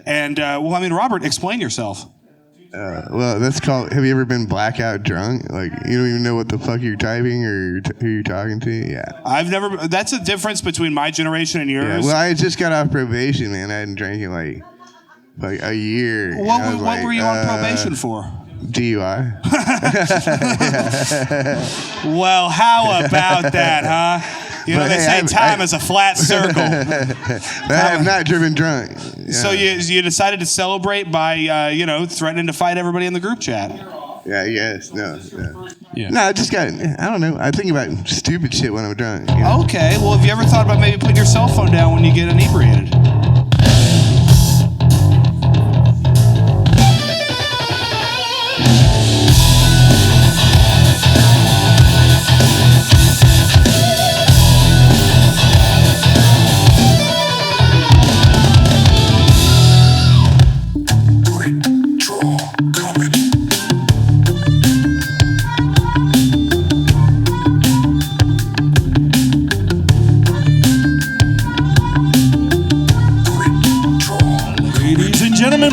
And, well, I mean, Robert, explain yourself. Well, that's called, have you ever been blackout drunk? Like, you don't even know what the fuck you're typing or who you're talking to? Yeah. I've never, that's a difference between my generation and yours. Yeah, well, I just got off probation, man. I hadn't drank in like a year. What were you on probation for? DUI. Well, how about that, huh? You know, they say time is a flat circle. I have not driven drunk. Yeah. So you decided to celebrate by, threatening to fight everybody in the group chat. Yeah, yes, no. Yeah. No, I just got, I don't know. I think about stupid shit when I'm drunk. You know? Okay, well, have you ever thought about maybe putting your cell phone down when you get inebriated?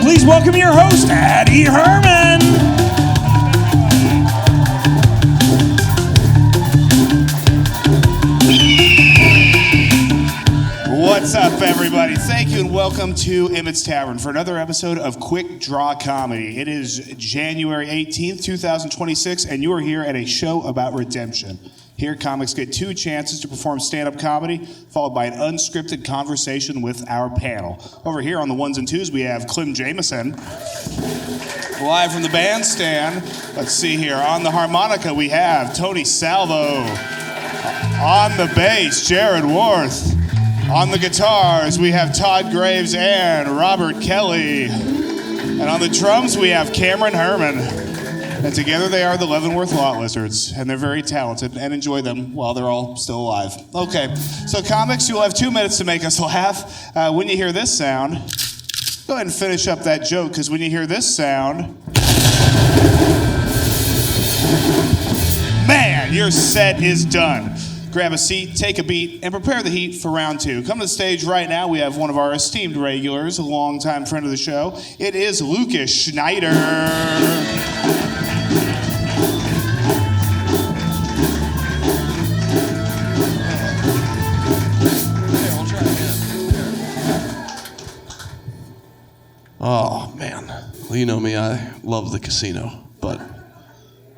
Please welcome your host, Addy Herman. What's up, everybody? Thank you and welcome to Emmett's Tavern for another episode of Quik Draw Comedy. It is January 18th, 2026, and you are here at a show about redemption. Here, comics get 2 chances to perform stand-up comedy, followed by an unscripted conversation with our panel. Over here on the ones and twos, we have Clem Jameson. Live from the bandstand, let's see here. On the harmonica, we have Tony Salvo. On the bass, Jared Worth. On the guitars, we have Todd Graves and Robert Kelly. And on the drums, we have Cameron Herman. And together they are the Leavenworth Lot Lizards, and they're very talented, and enjoy them while they're all still alive. Okay, so comics, you'll have 2 minutes to make us laugh. When you hear this sound, go ahead and finish up that joke, because when you hear this sound, man, your set is done. Grab a seat, take a beat, and prepare the heat for round 2. Come to the stage right now. We have one of our esteemed regulars, a longtime friend of the show. It is Lucas Schneider. Oh, man. Well, you know me, I love the casino, but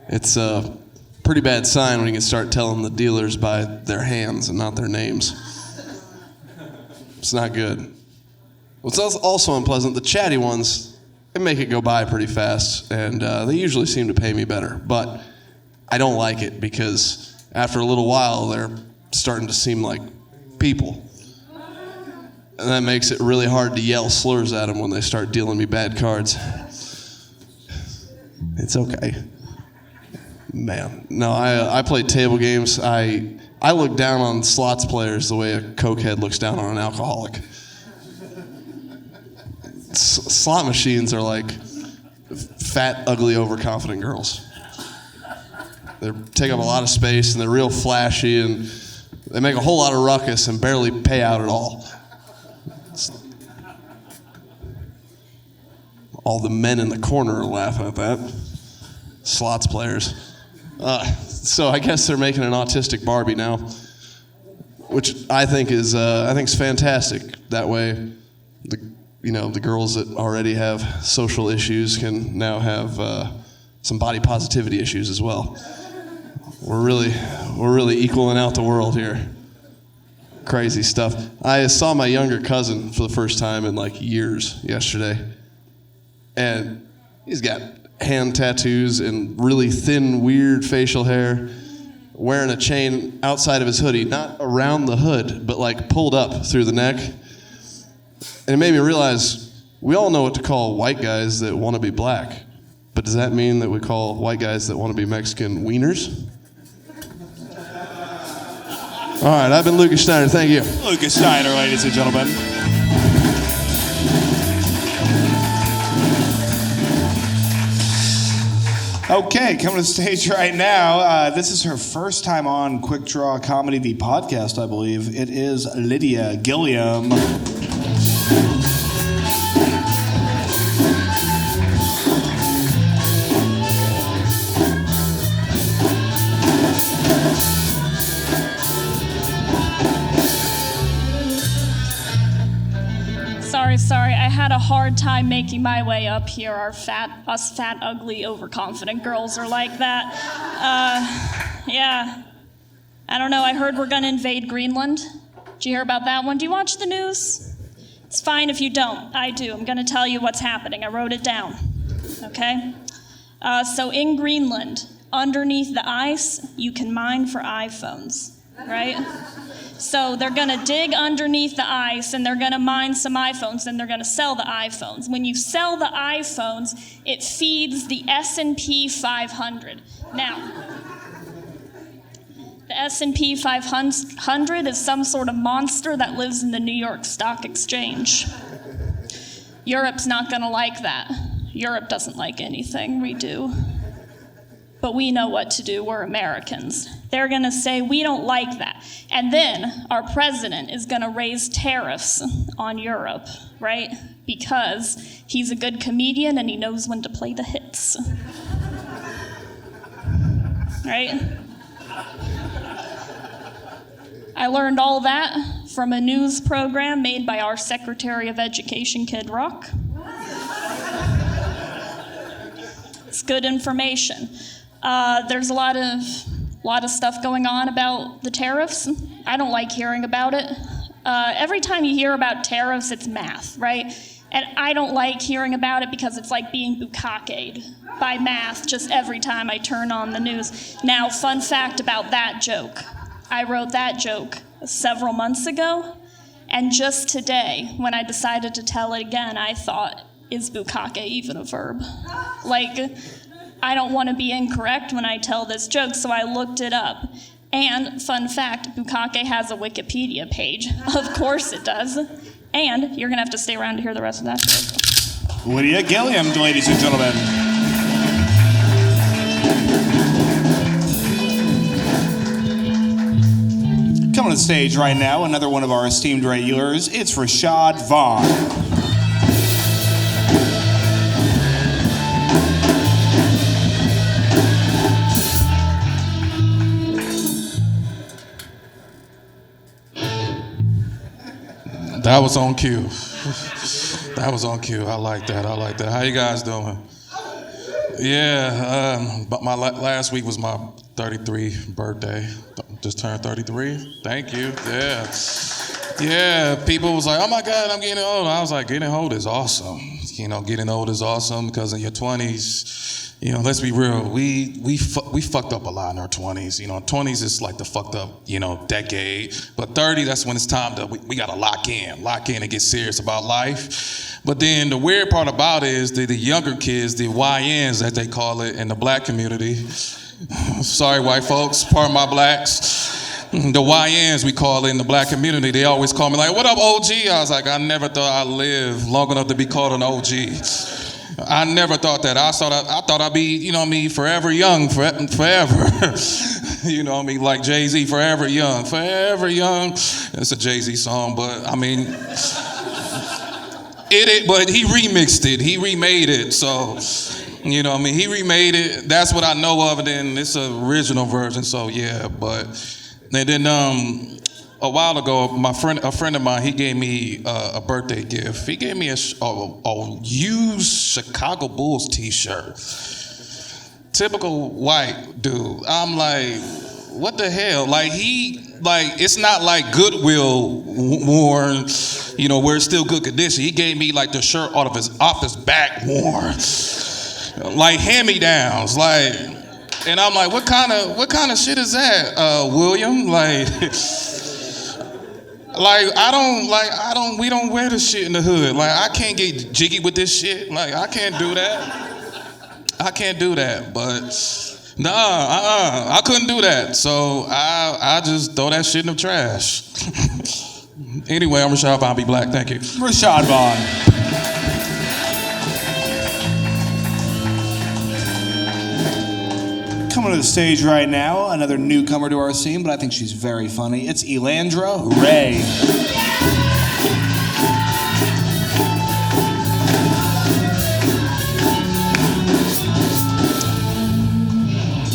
it's a pretty bad sign when you can start telling the dealers by their hands and not their names. It's not good. What's also unpleasant, the chatty ones, they make it go by pretty fast, and they usually seem to pay me better, but I don't like it because after a little while, they're starting to seem like people. And that makes it really hard to yell slurs at them when they start dealing me bad cards. It's okay. Man, no, I play table games. I look down on slots players the way a cokehead looks down on an alcoholic. Slot machines are like fat, ugly, overconfident girls. They take up a lot of space, and they're real flashy, and they make a whole lot of ruckus and barely pay out at all. All the men in the corner are laughing at that. Slots players. So I guess they're making an autistic Barbie now, which I think is fantastic. That way, the girls that already have social issues can now have some body positivity issues as well. We're really equaling out the world here. Crazy stuff. I saw my younger cousin for the first time in like years yesterday, and he's got hand tattoos and really thin, weird facial hair, wearing a chain outside of his hoodie, not around the hood, but like pulled up through the neck. And it made me realize we all know what to call white guys that want to be black, but does that mean that we call white guys that want to be Mexican wieners? All right, I've been Lucas Schneider. Thank you. Lucas Schneider, ladies and gentlemen. Okay, coming to the stage right now. This is her first time on Quik Draw Comedy, the podcast, I believe. It is Lydia Gilliam. Sorry, I had a hard time making my way up here. Us fat, ugly, overconfident girls are like that. Yeah. I don't know, I heard we're gonna invade Greenland. Did you hear about that one? Do you watch the news? It's fine if you don't. I do. I'm gonna tell you what's happening. I wrote it down. Okay? So in Greenland, underneath the ice, you can mine for iPhones, right? So they're gonna dig underneath the ice and they're gonna mine some iPhones and they're gonna sell the iPhones. When you sell the iPhones, it feeds the S&P 500. Now, the S&P 500 is some sort of monster that lives in the New York Stock Exchange. Europe's not gonna like that. Europe doesn't like anything, we do. But we know what to do, we're Americans. They're gonna say, we don't like that. And then our president is gonna raise tariffs on Europe, right? Because he's a good comedian and he knows when to play the hits. Right? I learned all that from a news program made by our Secretary of Education, Kid Rock. It's good information. There's a lot of stuff going on about the tariffs. I don't like hearing about it. Every time you hear about tariffs, it's math, right? And I don't like hearing about it because it's like being bukkake'd by math just every time I turn on the news. Now, fun fact about that joke. I wrote that joke several months ago, and just today, when I decided to tell it again, I thought, is bukkake even a verb? Like, I don't want to be incorrect when I tell this joke, so I looked it up. And, fun fact, bukkake has a Wikipedia page. Of course it does. And you're going to have to stay around to hear the rest of that joke. Lydia Gilliam, ladies and gentlemen. Coming to the stage right now, another one of our esteemed regulars. It's Rashad Vaughn. That was on cue. That was on cue. I like that. How you guys doing? Yeah, but my last week was my 33rd birthday. Just turned 33. Thank you. Yeah. People was like, oh my God, I'm getting old. I was like, getting old is awesome. You know, getting old is awesome because in your 20s, you know, let's be real. We fucked up a lot in our 20s. You know, 20s is like the fucked up, you know, decade. But 30, that's when it's time to we gotta lock in and get serious about life. But then the weird part about it is the younger kids, the YNs as they call it in the black community. Sorry, white folks, pardon my blacks. The YNs we call it in the black community, they always call me like, what up, OG? I was like, I never thought I'd live long enough to be called an OG. I never thought that. I thought I'd be, you know me, forever young, forever. You know me, like Jay-Z, forever young. Forever young. It's a Jay-Z song, but I mean, but he remixed it. He remade it, so, you know what I mean? He remade it. That's what I know of, and then it's an original version, so yeah, but. And then a while ago, a friend of mine, he gave me a birthday gift. He gave me a used Chicago Bulls t-shirt. Typical white dude. I'm like, what the hell? Like it's not like Goodwill worn, you know, where it's still good condition. He gave me like the shirt off his back worn. Like hand-me-downs, like. And I'm like, what kind of shit is that, William? We don't wear this shit in the hood. Like, I can't get jiggy with this shit. Like, I can't do that. But I couldn't do that. So I just throw that shit in the trash. Anyway, I'm Rashad Vaughn, be black. Thank you. Rashad Vaughn. Coming to the stage right now, another newcomer to our scene, but I think she's very funny. It's Elandra Ray.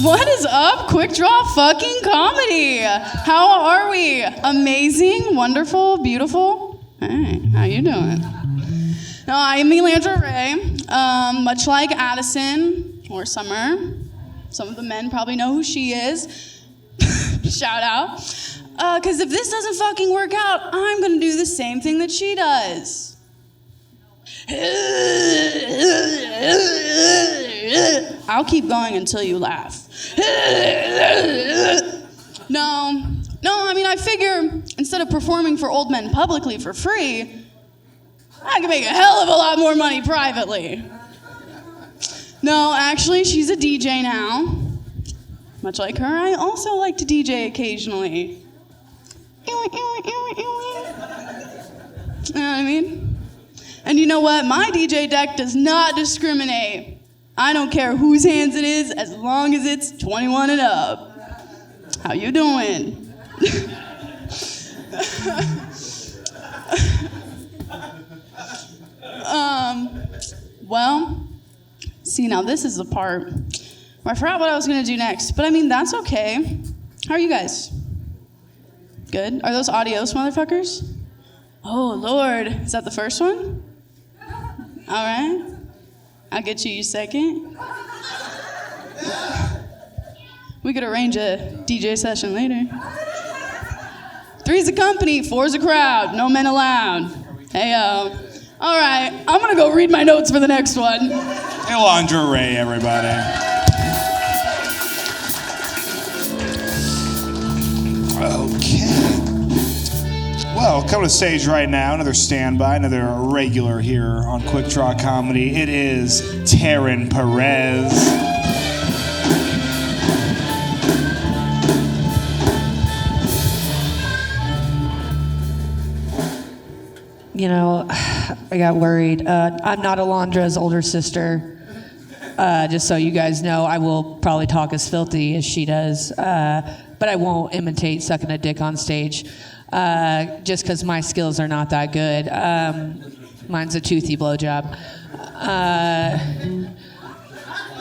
What is up, Quik Draw fucking Comedy? How are we? Amazing, wonderful, beautiful. Hey, how you doing? No, I am Elandra Ray. Much like Addison or Summer, some of the men probably know who she is. Shout out. Because if this doesn't fucking work out, I'm going to do the same thing that she does. I'll keep going until you laugh. No, I mean, I figure instead of performing for old men publicly for free, I can make a hell of a lot more money privately. No, actually, she's a DJ now. Much like her, I also like to DJ occasionally. You know what I mean? And you know what? My DJ deck does not discriminate. I don't care whose hands it is, as long as it's 21 and up. How you doing? Well, see, now this is the part where I forgot what I was gonna do next, but I mean, that's okay. How are you guys? Good? Are those adios, motherfuckers? Oh, Lord. Is that the first one? All right. I'll get you your second. We could arrange a DJ session later. 3's a company, 4's a crowd, no men allowed. Hey-o. All right, I'm gonna go read my notes for the next one. Elandra Ray, everybody. Okay. Well, coming to stage right now, another standby, another regular here on Quik Draw Comedy. It is Taryn Perez. You know, I got worried. I'm not Elandra's older sister. Just so you guys know, I will probably talk as filthy as she does, but I won't imitate sucking a dick on stage, just because my skills are not that good. Mine's a toothy blowjob.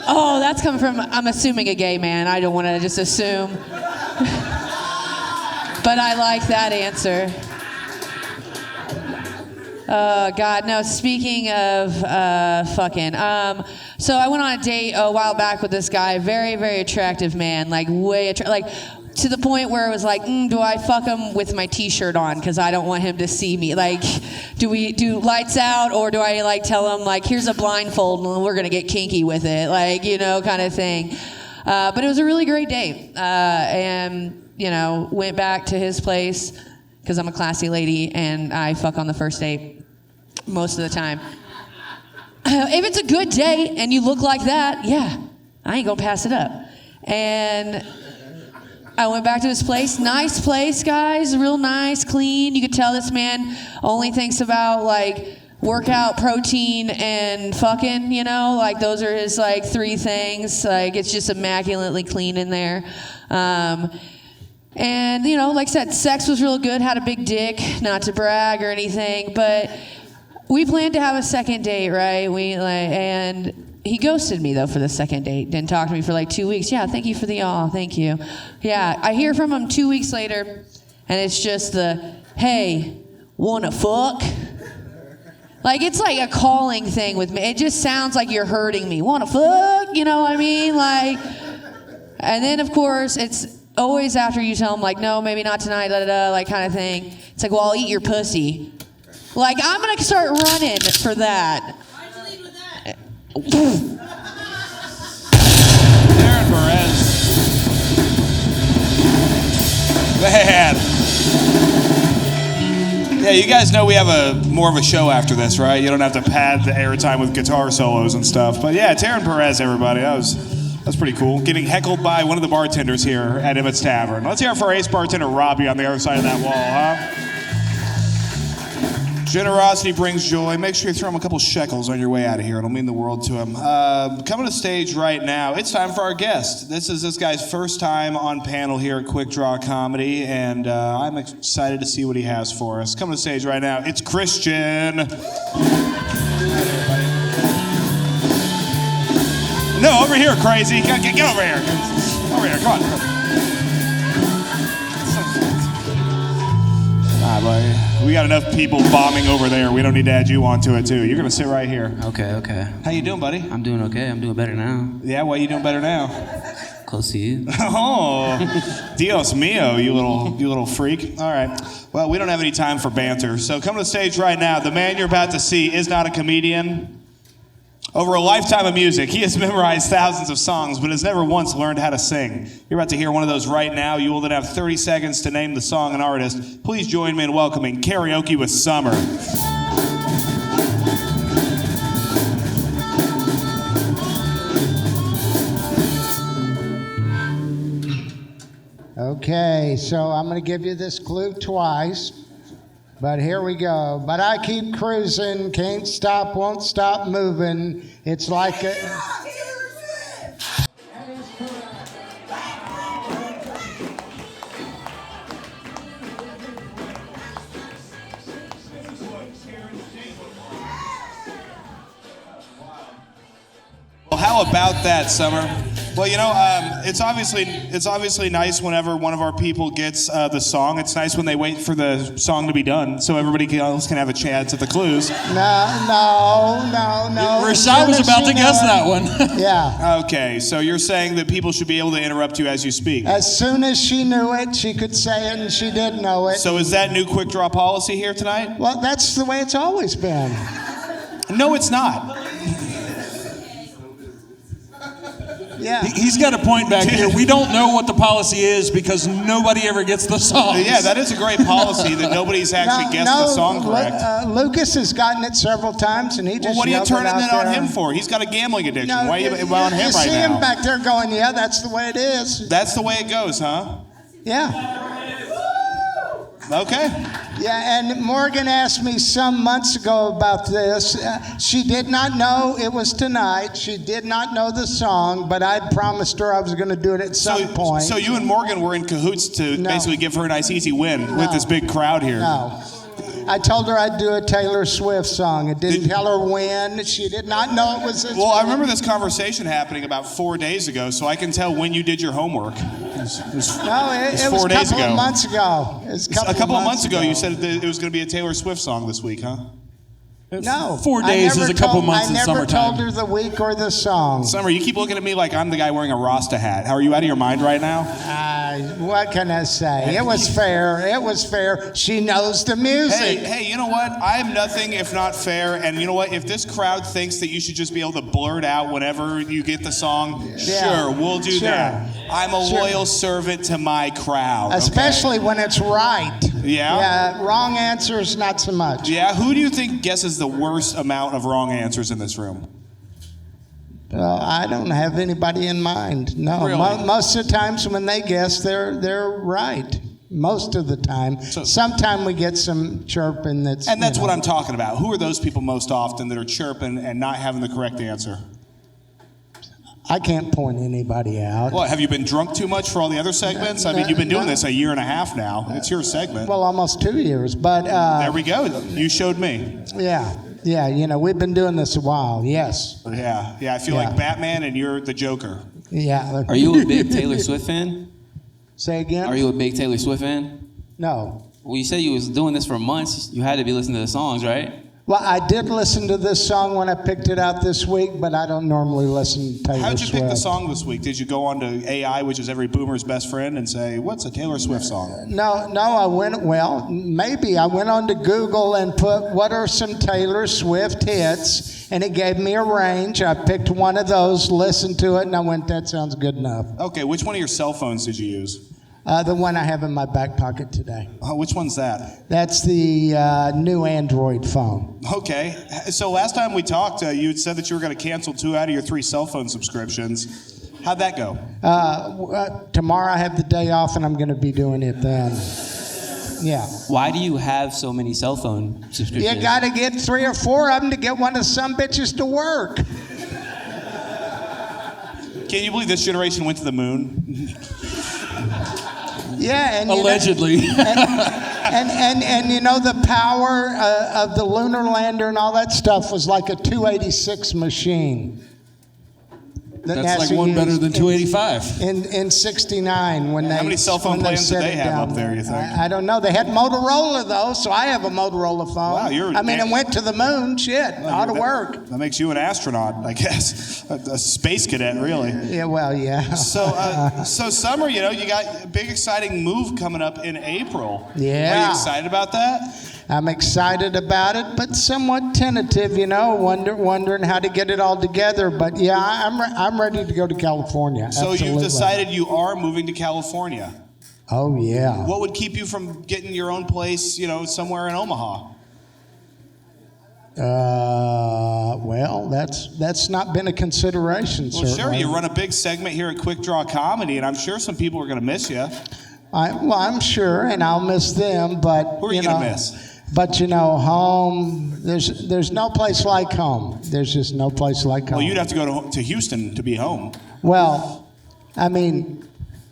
Oh, that's coming from, I'm assuming, a gay man. I don't want to just assume. But I like that answer. God, no, speaking of fucking, so I went on a date a while back with this guy, very, very attractive man, like way like to the point where it was like, do I fuck him with my t-shirt on because I don't want him to see me? Like, do we do lights out, or do I like tell him like, here's a blindfold and we're gonna get kinky with it, like, you know, kind of thing. But it was a really great date, and you know, went back to his place because I'm a classy lady and I fuck on the first date most of the time. If it's a good date and you look like that, yeah, I ain't gonna pass it up. And I went back to his place. Nice place, guys, real nice, clean. You could tell this man only thinks about like workout, protein, and fucking, you know, like those are his like 3 things. Like it's just immaculately clean in there. And, you know, like I said, sex was real good, had a big dick, not to brag or anything, but we planned to have a second date, right? And he ghosted me, though, for the second date. Didn't talk to me for like 2 weeks. Yeah, thank you for the aw, thank you. Yeah, I hear from him 2 weeks later, and it's just the, hey, wanna fuck? Like, it's like a calling thing with me. It just sounds like you're hurting me. Wanna fuck? You know what I mean? Like, and then, of course, it's always after you tell them, like, no, maybe not tonight, da-da-da, like, kind of thing. It's like, well, I'll eat your pussy. Like, I'm going to start running for that. Why'd you lead with that? Taryn Perez. Man. Yeah, you guys know we have more of a show after this, right? You don't have to pad the airtime with guitar solos and stuff. But yeah, Taryn Perez, everybody. That's pretty cool. Getting heckled by one of the bartenders here at Emmett's Tavern. Let's hear it for ace bartender Robbie on the other side of that wall, huh? Generosity brings joy. Make sure you throw him a couple shekels on your way out of here. It'll mean the world to him. Coming to stage right now, it's time for our guest. This is this guy's first time on panel here at Quik Draw Comedy, and I'm excited to see what he has for us. Coming to stage right now, it's Krystian. No, over here, crazy. Get over here. Over here, come on. All right, buddy. We got enough people bombing over there. We don't need to add you onto it too. You're gonna sit right here. Okay. How you doing, buddy? I'm doing okay. I'm doing better now. Yeah, why are you doing better now? Close to you. Oh, Dios mio, you little freak. All right. Well, we don't have any time for banter. So come to the stage right now. The man you're about to see is not a comedian. Over a lifetime of music, he has memorized thousands of songs, but has never once learned how to sing. You're about to hear one of those right now. You will then have 30 seconds to name the song and artist. Please join me in welcoming Karaoke with Summer. Okay, so I'm going to give you this clue twice, but here we go. But I keep cruising, can't stop, won't stop moving. It's like a... Well, how about that, Summer? Well, you know, it's obviously nice whenever one of our people gets the song. It's nice when they wait for the song to be done so everybody else can have a chance at the clues. No. Rashad was about to guess that one. Yeah. Okay, so you're saying that people should be able to interrupt you as you speak. As soon as she knew it, she could say it, and she did know it. So is that new quick draw policy here tonight? Well, that's the way it's always been. No, it's not. Yeah. He's got a point back here. We don't know what the policy is because nobody ever gets the songs. Yeah, that is a great policy that nobody's actually guessed the song correct. Lucas has gotten it several times, and he just Well, what are you yelled turning it it out on there. him for? He's got a gambling addiction. No, Why are you on him right you see now? him back there going, yeah, that's the way it is. That's the way it goes, huh? Yeah. Okay. Yeah, and Morgan asked me some months ago about this. She did not know it was tonight. She did not know the song, but I promised her I was going to do it at some point. So you and Morgan were in cahoots to basically give her a nice easy win with this big crowd here. No. I told her I'd do a Taylor Swift song. I didn't tell her when. She did not know it was this Well, I week. remember this conversation happening about 4 days ago, so I can tell when you did your homework. It was No, it was 4 a days couple ago. of months ago. It was A couple of months ago, you said that it was going to be a Taylor Swift song this week, huh? No. 4 days is a couple months in I never summertime. told her the week or the song. Summer, you keep looking at me like I'm the guy wearing a Rasta hat. How are you out of your mind right now? What can I say? It was fair. It was fair. She knows the music. Hey, you know what? I am nothing if not fair. And you know what? If this crowd thinks that you should just be able to blurt out whenever you get the song, sure, we'll do that. I'm a loyal servant to my crowd. Especially when it's right. Yeah? Yeah, wrong answers, not so much. Yeah, who do you think guesses the worst amount of wrong answers in this room? I don't have anybody in mind. No, Really? most of the times when they guess, they're right. Most of the time. Sometime we get some chirping that's. And that's what I'm talking about. Who are those people most often that are chirping and not having the correct answer? I can't point anybody out. What, have you been drunk too much for all the other segments? I mean, you've been doing this a year and a half now. It's your segment. Well, almost 2 years, but. There we go. You showed me. Yeah, you know, we've been doing this a while, yes. Yeah, I feel like Batman and you're the Joker. Yeah. Are you a big Taylor Swift fan? Say again? Are you a big Taylor Swift fan? No. Well, you said you was doing this for months. You had to be listening to the songs, right? Well, I did listen to this song when I picked it out this week, but I don't normally listen to Taylor Swift. How'd you pick the song this week? Did you go on to AI, which is every boomer's best friend, and say, what's a Taylor Swift song? No, I went on to Google and put, what are some Taylor Swift hits? And it gave me a range. I picked one of those, listened to it, and I went, that sounds good enough. Okay, which one of your cell phones did you use? The one I have in my back pocket today. Which one's that? That's the new Android phone. Okay, so last time we talked, you had said that you were going to cancel 2 out of your 3 cell phone subscriptions. How'd that go? Tomorrow I have the day off, and I'm going to be doing it then. Yeah. Why do you have so many cell phone subscriptions? You got to get 3 or 4 of them to get one of some bitches to work. Can you believe this generation went to the moon? Yeah, and allegedly. And you know, the power of the lunar lander and all that stuff was like a 286 machine. That's like one better than 285. In '69 when they. How many cell phone when plans did set they it have down up there, you think? I don't know. They had Motorola though, so I have a Motorola phone. Wow, I mean, it went to the moon. Shit, ought to work. That makes you an astronaut, I guess. A space cadet, really. Yeah, well, yeah. So Summer, you got a big exciting move coming up in April. Yeah. Are you excited about that? I'm excited about it, but somewhat tentative, wondering how to get it all together. But yeah, I'm ready to go to California. So Absolutely. you've decided you are moving to California. Oh yeah. What would keep you from getting your own place, somewhere in Omaha? Well, that's not been a consideration. Well, certainly. sure. You run a big segment here at Quik Draw Comedy, and I'm sure some people are going to miss you. I'm sure, and I'll miss them. But who are you going to miss? But home. There's no place like home. There's just no place like home. Well, you'd have to go to Houston to be home. Well, I mean,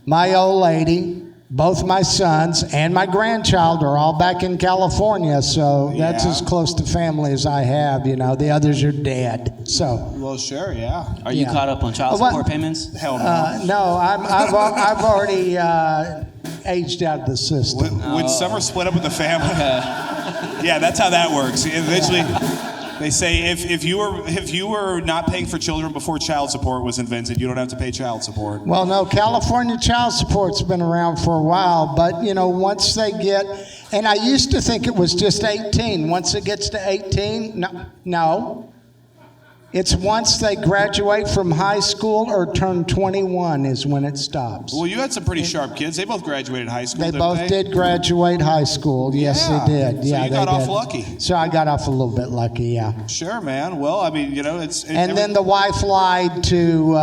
my old lady, both my sons, and my grandchild are all back in California, so that's as close to family as I have. The others are dead. So. Well, sure, yeah. Are you caught up on child support payments? Hell no. No, I've already aged out of the system. Would Summer split up with the family? Yeah, that's how that works. Eventually, they say if you were not paying for children before child support was invented, you don't have to pay child support. Well, no, California child support's been around for a while, but once they get, and I used to think it was just 18. Once it gets to 18, no. It's once they graduate from high school or turn 21 is when it stops. Well, you had some pretty sharp kids. They both graduated high school. They both did graduate high school. Yes, they did. So you got off lucky. So I got off a little bit lucky, yeah. Sure, man. Well, I mean, it's. And then the wife lied to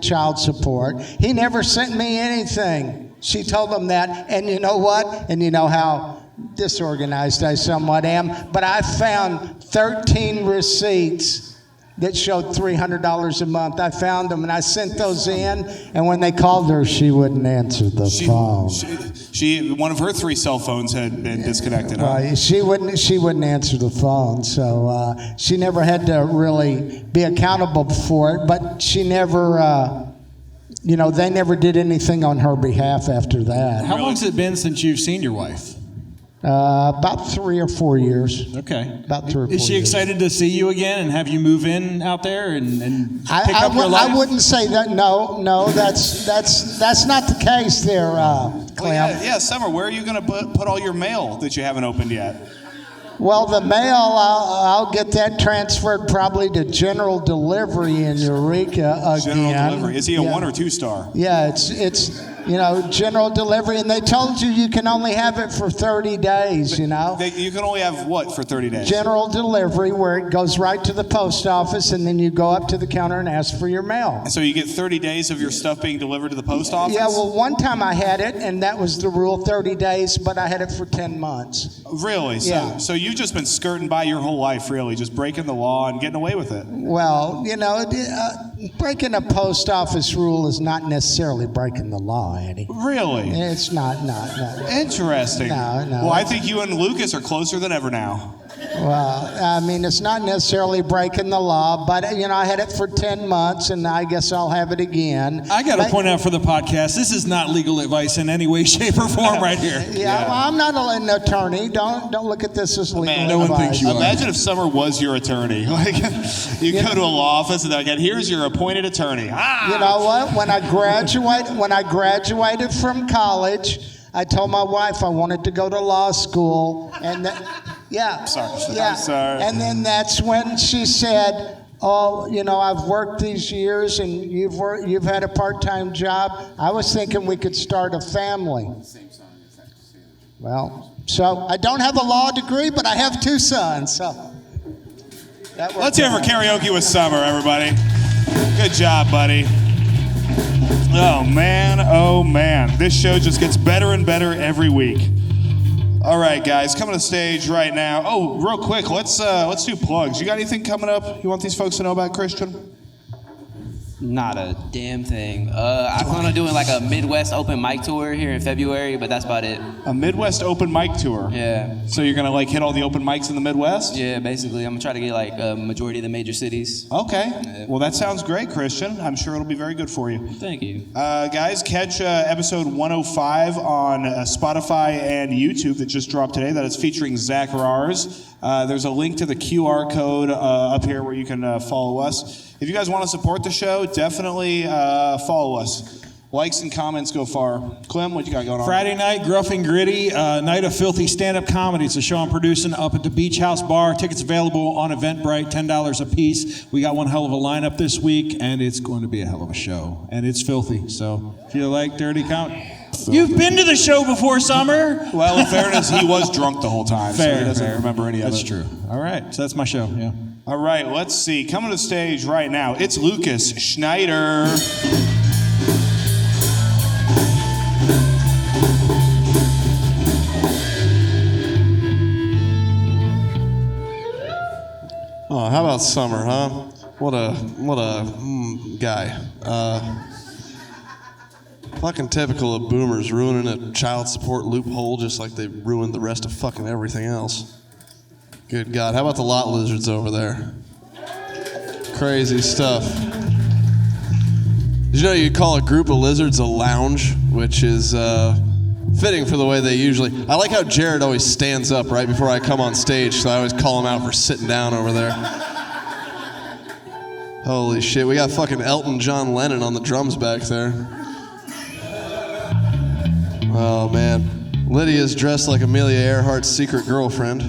child support. He never sent me anything. She told him that, and you know what? And you know how disorganized I somewhat am, but I found 13 receipts that showed $300 a month. I found them and I sent those in, and when they called her, she wouldn't answer the phone. She one of her 3 cell phones had been disconnected. Right, she wouldn't answer the phone, so she never had to really be accountable for it, but she never they never did anything on her behalf after that. How long's it been since you've seen your wife? About 3 or 4 years. Okay. About 3 or 4 years. Is she excited to see you again and have you move in out there and pick up your life? I wouldn't say that. No, that's not the case there, Clem. Yeah, Summer, where are you going to put all your mail that you haven't opened yet? Well, the mail, I'll get that transferred probably to General Delivery in Eureka again. General Delivery. Is he a 1 or 2 star? Yeah, it's General Delivery, and they told you can only have it for 30 days, You can only have what for 30 days? General Delivery, where it goes right to the post office, and then you go up to the counter and ask for your mail. And so you get 30 days of your stuff being delivered to the post office? Yeah, well, one time I had it, and that was the rule, 30 days, but I had it for 10 months. Really? So you've just been skirting by your whole life, really, just breaking the law and getting away with it. Well, breaking a post office rule is not necessarily breaking the law, Addy. Really? It's not. Interesting. No. Well, I think you and Lucas are closer than ever now. Well, I mean, it's not necessarily breaking the law, but, I had it for 10 months, and I guess I'll have it again. I got to point out for the podcast, this is not legal advice in any way, shape, or form right here. Yeah, well, I'm not an attorney. Don't look at this as legal advice. No one thinks you are. Imagine if Summer was your attorney. Like, you go to a law office and they're like, here's your appointed attorney. You know what? When I graduated from college, I told my wife I wanted to go to law school, and I'm sorry. And then that's when she said, "Oh, I've worked these years, and you've had a part-time job. I was thinking we could start a family." Well, so I don't have a law degree, but I have 2 sons. So let's hear it for karaoke with Summer, everybody. Good job, buddy. Oh man, this show just gets better and better every week. All right, guys, coming to the stage right now. Oh, real quick, let's do plugs. You got anything coming up you want these folks to know about, Krystian? Not a damn thing. I plan on doing like a Midwest open mic tour here in February, but that's about it. A Midwest open mic tour? Yeah. So you're gonna like hit all the open mics in the Midwest? Yeah, basically. I'm gonna try to get like a majority of the major cities. Okay. Well, that sounds great, Krystian. I'm sure it'll be very good for you. Thank you. Guys, catch episode 105 on Spotify and YouTube that just dropped today. That is featuring Zach Rars. There's a link to the QR code up here where you can follow us. If you guys want to support the show, definitely follow us. Likes and comments go far. Clem, what you got going on? Friday night, Gruff and Gritty, night of filthy stand-up comedy. It's a show I'm producing up at the Beach House Bar. Tickets available on Eventbrite, $10 a piece. We got one hell of a lineup this week, and it's going to be a hell of a show. And it's filthy, so if you like dirty comedy. You've been to the show before, Summer. Well, in fairness, he was drunk the whole time, Fair, so he doesn't fair. remember any of it. That's true. All right, so that's my show, yeah. All right, let's see. Coming to the stage right now, it's Lucas Schneider. Oh, how about Summer, huh? What a guy. Fucking typical of boomers ruining a child support loophole just like they ruined the rest of fucking everything else. Good God. How about the lot lizards over there? Crazy stuff. Did you know you call a group of lizards a lounge, which is fitting for the way they usually... I like how Jared always stands up right before I come on stage, so I always call him out for sitting down over there. Holy shit, we got fucking Elton John Lennon on the drums back there. Oh, man. Lydia's dressed like Amelia Earhart's secret girlfriend.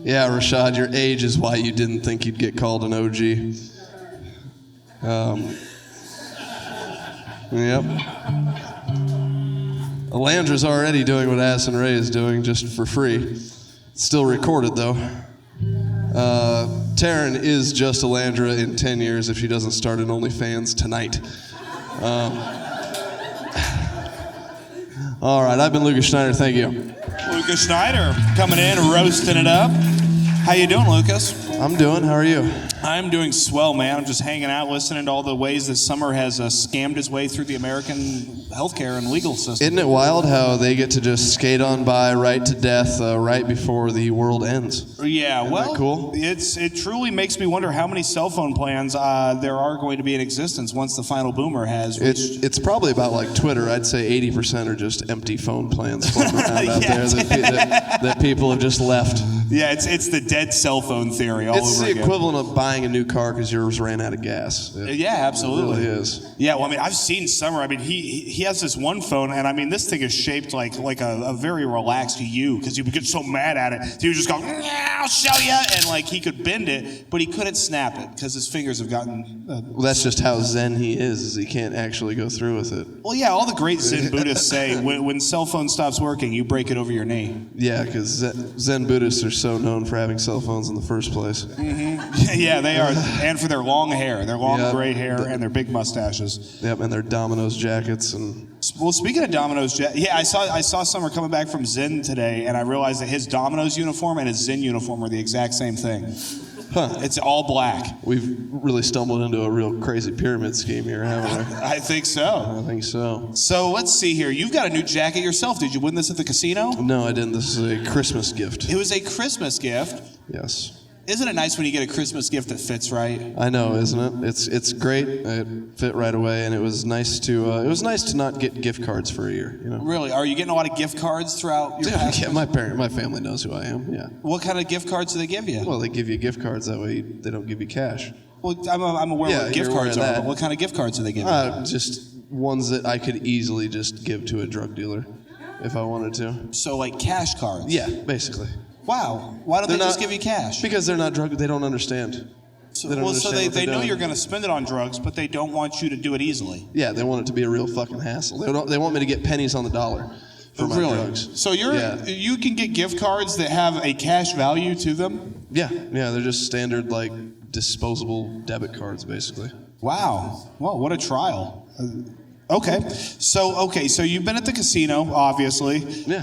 Yeah, Rashad, your age is why you didn't think you'd get called an OG. Yep. Alandra's already doing what Addison Ray is doing, just for free. Still recorded, though. Taryn is just Alandra in 10 years if she doesn't start an OnlyFans tonight. All right, I've been Lucas Schneider. Thank you. Lucas Schneider coming in, roasting it up. How you doing, Lucas? I'm doing. How are you? I'm doing swell, man. I'm just hanging out, listening to all the ways that Summer has scammed his way through the American healthcare and legal system. Isn't it wild how they get to just skate on by right to death right before the world ends? Yeah, Isn't well, that cool? It truly makes me wonder how many cell phone plans there are going to be in existence once the final boomer has reached. It's probably about like Twitter. I'd say 80% are just empty phone plans floating around out there that people have just left. Yeah, it's the dead cell phone theory all It's over the again. equivalent of buying a new car because yours ran out of gas. Yeah, absolutely. It really is. Yeah, well, I mean, I've seen Summer. I mean, he has this one phone, and I mean, this thing is shaped like a very relaxed U because he would get so mad at it. He would just go, "Yeah, I'll show you," and like he could bend it, but he couldn't snap it because his fingers have gotten. Well, that's just how zen he is he can't actually go through with it. Well, yeah, all the great Zen Buddhists say when cell phone stops working, you break it over your knee. Yeah, because Zen Buddhists are so known for having cell phones in the first place. Mm-hmm. Yeah, they are, and for their long hair, their long gray hair, and their big mustaches. Yep, and their Domino's jackets and. Well, speaking of Domino's, I saw Summer coming back from Zen today, and I realized that his Domino's uniform and his Zen uniform are the exact same thing. Huh. It's all black. We've really stumbled into a real crazy pyramid scheme here, haven't we? I think so. I think so. So let's see here. You've got a new jacket yourself. Did you win this at the casino? No, I didn't. This is a Christmas gift. It was a Christmas gift. Yes. Isn't it nice when you get a Christmas gift that fits right? I know, isn't it? It's great. It fit right away, and it was nice to not get gift cards for a year. You know. Really? Are you getting a lot of gift cards throughout your past? Yeah, my family knows who I am. Yeah. What kind of gift cards do they give you? Well, they give you gift cards. That way, they don't give you cash. Well, I'm aware what gift cards are, but what kind of gift cards do they give you? Just ones that I could easily just give to a drug dealer if I wanted to. So like cash cards? Yeah, basically. Wow. Why don't they just give you cash? Because they're not drug. They don't understand. So they know you're going to spend it on drugs, but they don't want you to do it easily. Yeah, they want it to be a real fucking hassle. They want me to get pennies on the dollar for my drugs. So you can get gift cards that have a cash value to them? Yeah, they're just standard like disposable debit cards basically. Wow. Well, what a trial. Okay, so you've been at the casino, obviously. Yeah.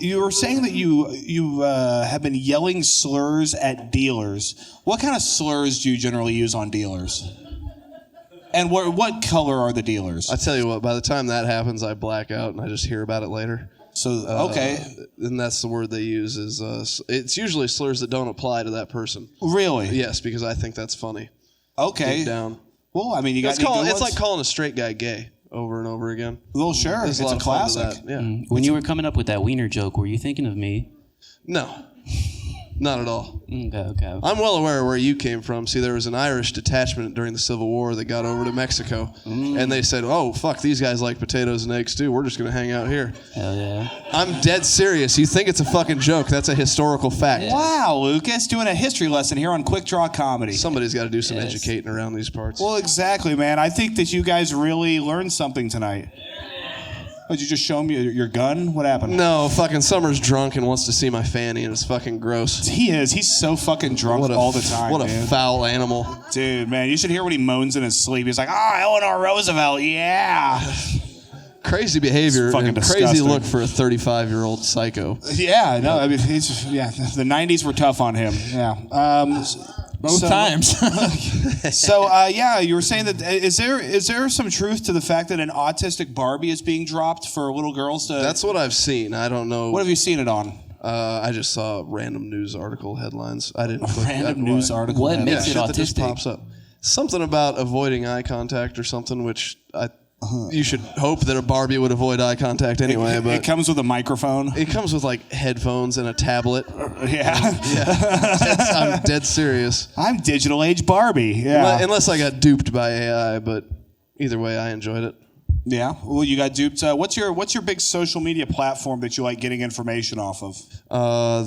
you were saying that you have been yelling slurs at dealers. What kind of slurs do you generally use on dealers? And what color are the dealers? I tell you what, by the time that happens, I black out and I just hear about it later. So, okay. And that's the word they use is, it's usually slurs that don't apply to that person. Really? Yes, because I think that's funny. Okay. Deep down. Well, I mean, you got any good ones? It's like calling a straight guy gay over and over again. Well, sure. There's It's a classic. Yeah. When you were coming up with that wiener joke, were you thinking of me? No. Not at all. Okay. I'm well aware of where you came from. See, there was an Irish detachment during the Civil War that got over to Mexico. And they said, oh, fuck, these guys like potatoes and eggs too. We're just going to hang out here. Hell yeah. I'm dead serious. You think it's a fucking joke. That's a historical fact. Wow, Lucas, doing a history lesson here on Quik Draw Comedy. Somebody's got to do some educating around these parts. Well, exactly, man. I think that you guys really learned something tonight. Did you just show me your gun? What happened? No, fucking Summer's drunk and wants to see my fanny, and it's fucking gross. He is. He's so fucking drunk all the time. What a foul animal. Dude, man, you should hear when he moans in his sleep. He's like, Eleanor Roosevelt, yeah. Crazy behavior It's fucking and disgusting. crazy look for a 35-year-old psycho. Yeah, no, I mean, the 90s were tough on him. Yeah. Both times. You were saying that is there some truth to the fact that an autistic Barbie is being dropped for little girls to? That's what I've seen. I don't know. What have you seen it on? I just saw random news article headlines. I didn't. Random news article. What makes it shit that just autistic? pops up. Something about avoiding eye contact or something, which you should hope that a Barbie would avoid eye contact anyway. But it comes with a microphone. It comes with like headphones and a tablet. Yeah. I'm dead serious. I'm digital age Barbie. Yeah. Unless I got duped by AI, but either way, I enjoyed it. Yeah. Well, you got duped. What's your big social media platform that you like getting information off of?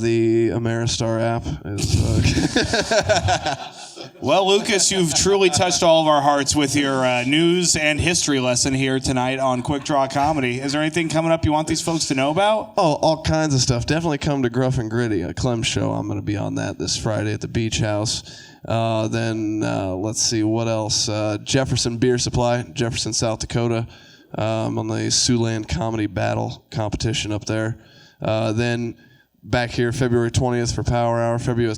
The Ameristar app is. Well, Lucas, you've truly touched all of our hearts with your news and history lesson here tonight on Quik Draw Comedy. Is there anything coming up you want these folks to know about? Oh, all kinds of stuff. Definitely come to Gruff and Gritty, a Clem show. I'm going to be on that this Friday at the Beach House. Then let's see, what else? Jefferson Beer Supply, Jefferson, South Dakota. On the Siouxland Comedy Battle competition up there. Then back here, February 20th for Power Hour, February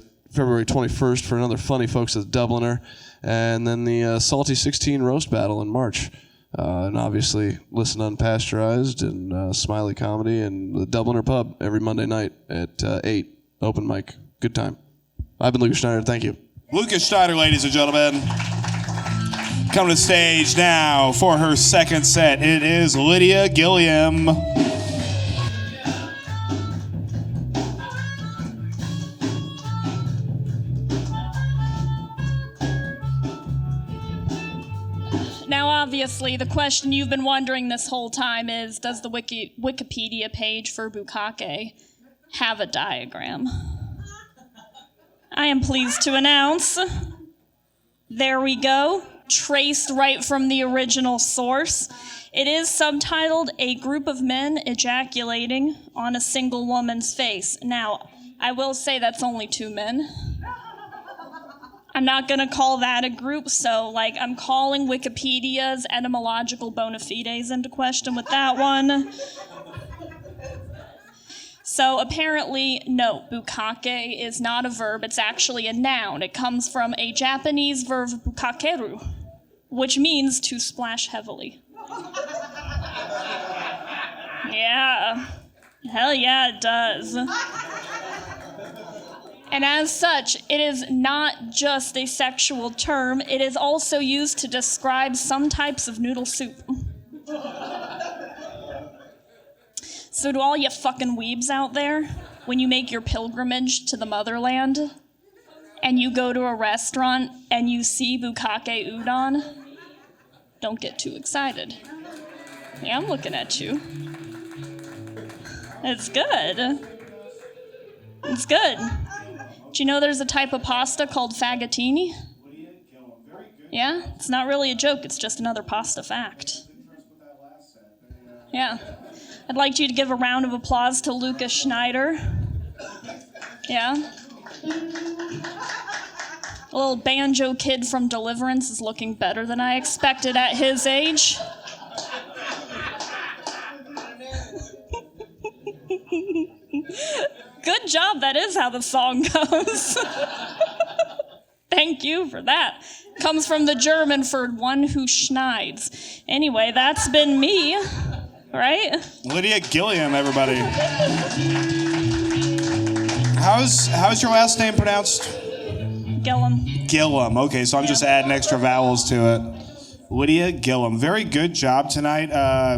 21st for another Funny Folks at the Dubliner, and then the Salty 16 Roast Battle in March. And obviously, Listen Unpasteurized and Smiley Comedy and the Dubliner Pub every Monday night at 8. Open mic. Good time. I've been Lucas Schneider. Thank you. Lucas Schneider, ladies and gentlemen. Coming to the stage now for her second set, it is Lydia Gilliam. Now, obviously, the question you've been wondering this whole time is, does the Wikipedia page for bukkake have a diagram? I am pleased to announce, there we go. Traced right from the original source. It is subtitled, A Group of Men Ejaculating on a Single Woman's Face. Now, I will say that's only 2 men. I'm not going to call that a group, so, I'm calling Wikipedia's etymological bona fides into question with that one. So apparently, no, bukkake is not a verb, it's actually a noun. It comes from a Japanese verb, bukkakeru, which means to splash heavily. Yeah. Hell yeah, it does. And as such, it is not just a sexual term, it is also used to describe some types of noodle soup. So to all you fucking weebs out there, when you make your pilgrimage to the motherland, and you go to a restaurant and you see bukkake udon, don't get too excited. Yeah, I'm looking at you. It's good. It's good. Do you know there's a type of pasta called fagottini? Yeah, it's not really a joke, it's just another pasta fact. Yeah. I'd like you to give a round of applause to Lucas Schneider. Yeah. A little banjo kid from Deliverance is looking better than I expected at his age. Good job. That is how the song goes. Thank you for that. Comes from the German for one who schneids. Anyway, that's been me, right? Lydia Gilliam, everybody. How's your last name pronounced? Gillum. Gilliam. Okay, so I'm just adding extra vowels to it. Lydia Gilliam. Very good job tonight.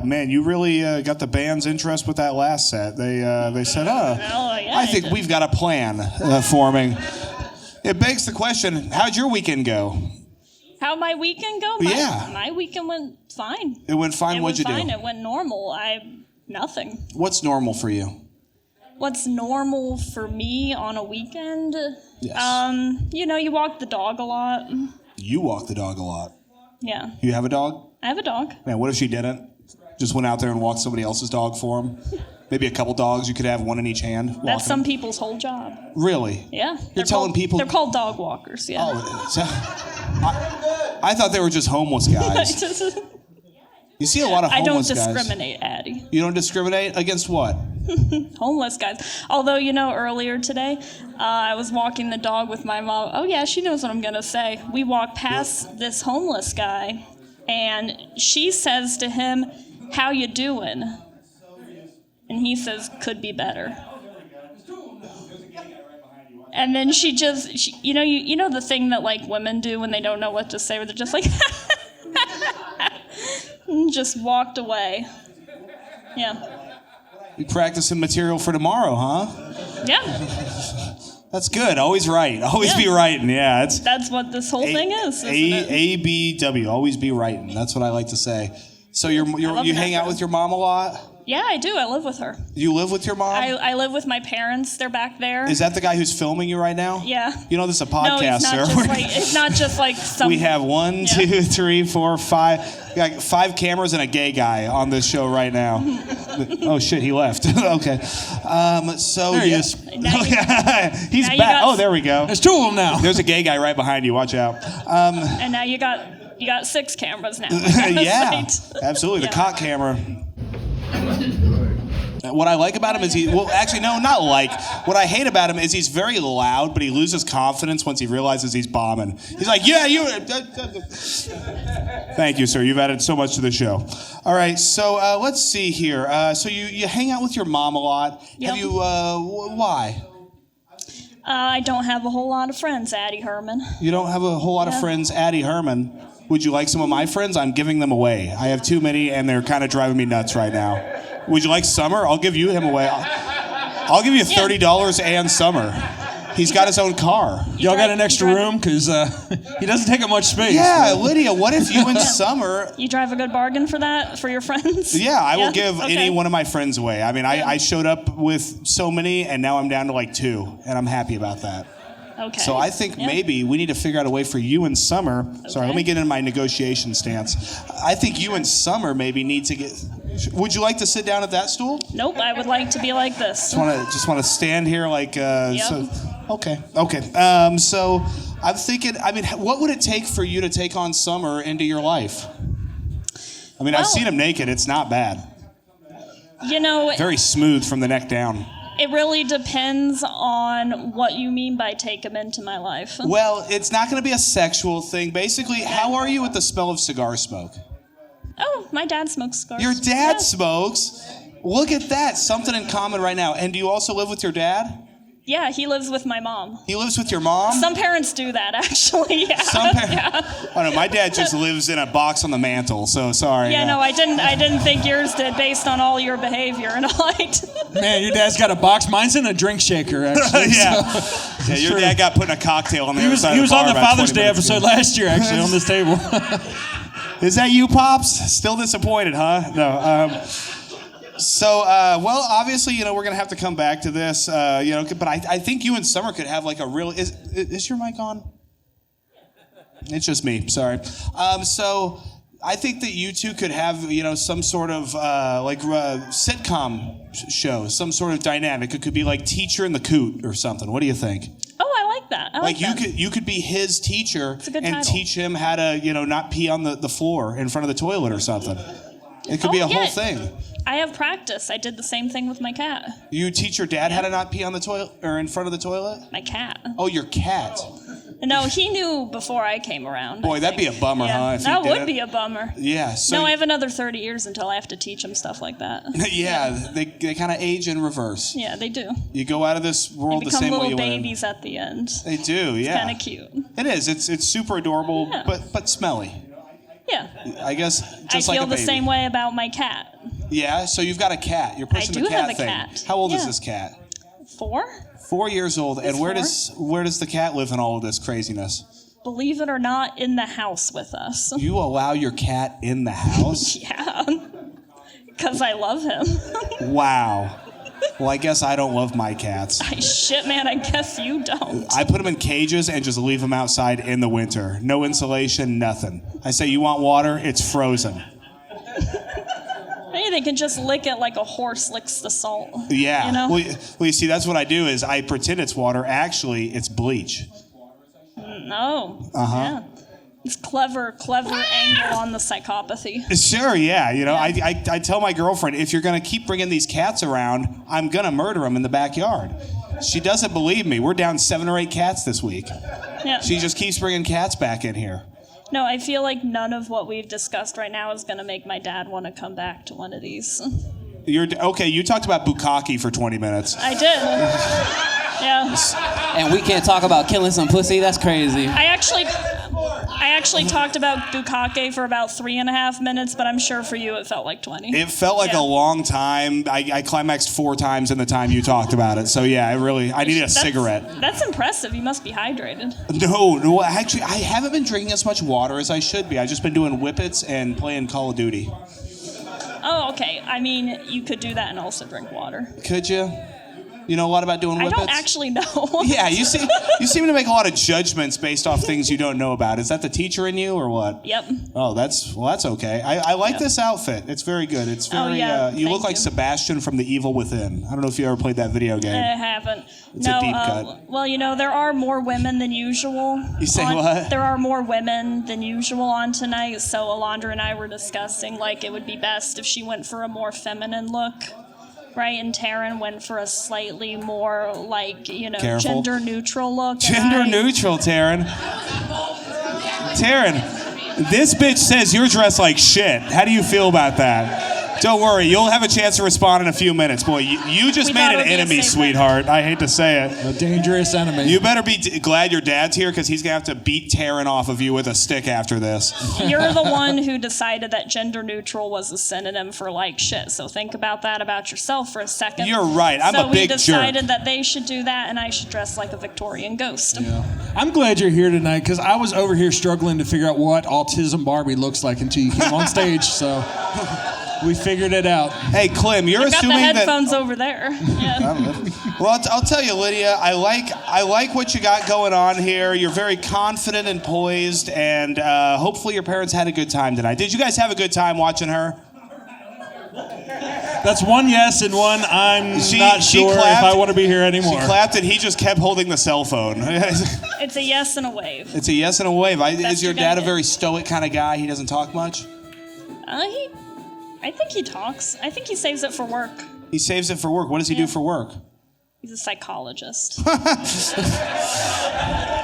Man, you really got the band's interest with that last set. They said, I think we've got a plan forming. It begs the question, how'd your weekend go? How'd my weekend go? My weekend went fine. It went fine? What'd you do? It went normal. Nothing. What's normal for you? What's normal for me on a weekend? Yes. You walk the dog a lot. You walk the dog a lot. Yeah. You have a dog? I have a dog. Man, what if she didn't? Just went out there and walked somebody else's dog for him? Maybe a couple dogs, you could have one in each hand. That's some people's whole job. Really? Yeah. You're telling people... They're called dog walkers, yeah. Oh, so, I thought they were just homeless guys. You see a lot of homeless guys. I don't discriminate, Addy. You don't discriminate? Against what? Homeless guys. Although, earlier today, I was walking the dog with my mom. Oh, yeah, she knows what I'm going to say. We walked past this homeless guy, and she says to him, "How you doing?" And he says, "Could be better." And then she you know the thing that like women do when they don't know what to say, where they're just like, and just walked away. Yeah. You practicing material for tomorrow, huh? Yeah. That's good. Always right. Always be writing. Yeah, that's what this whole thing is. ABW. Always be writing. That's what I like to say. So you hang out with your mom a lot? Yeah, I do. I live with her. You live with your mom? I live with my parents. They're back there. Is that the guy who's filming you right now? Yeah. This is a podcast, no, it's not just like some... We have 1, 2, 3, 4, 5... We got 5 cameras and a gay guy on this show right now. Oh, shit, he left. Okay. There he is. He's back. Oh, there we go. There's 2 of them now. There's a gay guy right behind you. Watch out. And now you got 6 cameras now. Yeah, absolutely. The cock camera. What I like about him is what I hate about him is he's very loud, but he loses confidence once he realizes he's bombing. He's like, yeah, you... Thank you, sir. You've added so much to the show. All right, so let's see here. So you hang out with your mom a lot. Yep. Have you... why? I don't have a whole lot of friends, Addy Herman. You don't have a whole lot of friends, Addy Herman. Would you like some of my friends? I'm giving them away. I have too many, and they're kind of driving me nuts right now. Would you like Summer? I'll give you him away. I'll give you $30 and Summer. He's got his own car. Y'all got an extra room? Because he doesn't take up much space. Yeah, Lydia, what if you and Summer... You drive a good bargain for that, for your friends? Yeah, I will give any one of my friends away. I mean, I showed up with so many, and now I'm down to like 2, and I'm happy about that. Okay. So I think maybe we need to figure out a way for you and Summer... Sorry, let me get into my negotiation stance. I think you and Summer maybe need to get... Would you like to sit down at that stool? Nope, I would like to be like this. Just want to stand here like... Okay. So I'm thinking, what would it take for you to take on Summer into your life? I've seen him naked. It's not bad. Very smooth from the neck down. It really depends on what you mean by take him into my life. Well, it's not going to be a sexual thing. Basically, how are you with the smell of cigar smoke? Oh, my dad smokes cigars. Your dad smokes? Look at that. Something in common right now. And do you also live with your dad? Yeah, he lives with my mom. He lives with your mom? Some parents do that, actually. Yeah. Oh no, my dad just lives in a box on the mantle. So sorry. Yeah, no, I didn't think yours did, based on all your behavior and all. Man, your dad's got a box. Mine's in a drink shaker, actually. Yeah, your dad got put in a cocktail on the other side. He was on the Father's Day episode last year, actually, on this table. Is that you, Pops? Still disappointed, huh? No. Well, obviously, we're going to have to come back to this, but I think you and Summer could have like a real... Is your mic on? It's just me, sorry. So I think that you two could have, some sort of sitcom show, some sort of dynamic. It could be like Teacher and the Coot or something. What do you think? Oh, I like that. I like that. You could be his teacher and title. teach him how to, not pee on the floor in front of the toilet or something. It could be a whole thing. I have practice. I did the same thing with my cat. You teach your dad how to not pee on the toilet or in front of the toilet? My cat. Oh, your cat. No, he knew before I came around. Boy, that'd be a bummer, huh? If that he would did be a bummer. Yeah. So no, I have another 30 years until I have to teach him stuff like that. Yeah, they kind of age in reverse. Yeah, they do. You go out of this world They the become same way little you went in. babies at the end. They do, yeah. It's kind of cute. It is. It's super adorable, Yeah. but smelly. Yeah. I guess just I like feel a the baby. same way about my cat. Yeah. So you've got a cat. You're pushing I the do cat have a thing. cat. How old is Yeah. this cat? 4? 4 years old. And He's where does the cat live in all of this craziness? Believe it or not, in the house with us. You allow your cat in the house? Yeah. Because I love him. Wow. Well, I guess I don't love my cats. Shit, man, I guess you don't. I put them in cages and just leave them outside in the winter. No insulation, nothing. I say, you want water? It's frozen. Maybe they can just lick it like a horse licks the salt. Yeah. You know? Well, you see, that's what I do is I pretend it's water. Actually, it's bleach. No. Uh-huh. Yeah. It's clever angle on the psychopathy. Sure, yeah. You know, I tell my girlfriend, if you're going to keep bringing these cats around, I'm going to murder them in the backyard. She doesn't believe me. We're down 7 or 8 cats this week. Yeah. She just keeps bringing cats back in here. No, I feel like none of what we've discussed right now is going to make my dad want to come back to one of these. Okay, you talked about bukkake for 20 minutes. I did. Yeah. And we can't talk about killing some pussy? That's crazy. I actually talked about bukkake for about 3.5 minutes, but I'm sure for you it felt like 20. It felt like a long time. I climaxed 4 times in the time you talked about it. So yeah, I needed a cigarette. That's impressive. You must be hydrated. No, actually, I haven't been drinking as much water as I should be. I've just been doing whippets and playing Call of Duty. Oh, okay. I mean, you could do that and also drink water. Could you? You know a lot about doing whippets? I don't actually know. Yeah, you seem to make a lot of judgments based off things you don't know about. Is that the teacher in you or what? Yep. Oh, that's okay. I like this outfit. It's very good. It's very. You look like Sebastian from The Evil Within. I don't know if you ever played that video game. I haven't. It's a deep cut. Well, there are more women than usual. You say what? There are more women than usual on tonight, so Alondra and I were discussing it would be best if she went for a more feminine look. Right, and Taryn went for a slightly more Careful. gender neutral look. Gender neutral, Taryn. Taryn, this bitch says you're dressed like shit. How do you feel about that? Don't worry, you'll have a chance to respond in a few minutes. Boy, you just made an enemy, sweetheart. I hate to say it. A dangerous enemy. You better be glad your dad's here because he's going to have to beat Taryn off of you with a stick after this. You're the one who decided that gender neutral was a synonym for shit. So think about that about yourself for a second. You're right. I'm a big jerk. So we decided that they should do that and I should dress like a Victorian ghost. Yeah. I'm glad you're here tonight because I was over here struggling to figure out what Autism Barbie looks like until you came on stage. So we figured it out. Hey, Clem, you're assuming that. that. The headphones over there. Yeah. Well, I'll tell you, Lydia, I like what you got going on here. You're very confident and poised, and hopefully your parents had a good time tonight. Did you guys have a good time watching her? That's one yes and one I'm not sure clapped, if I want to be here anymore. She clapped and he just kept holding the cell phone. It's a yes and a wave. It's a yes and a wave. Is your dad a get. very stoic kind of guy? He doesn't talk much? I think he talks. I think he saves it for work. He saves it for work. What does he do for work? He's a psychologist.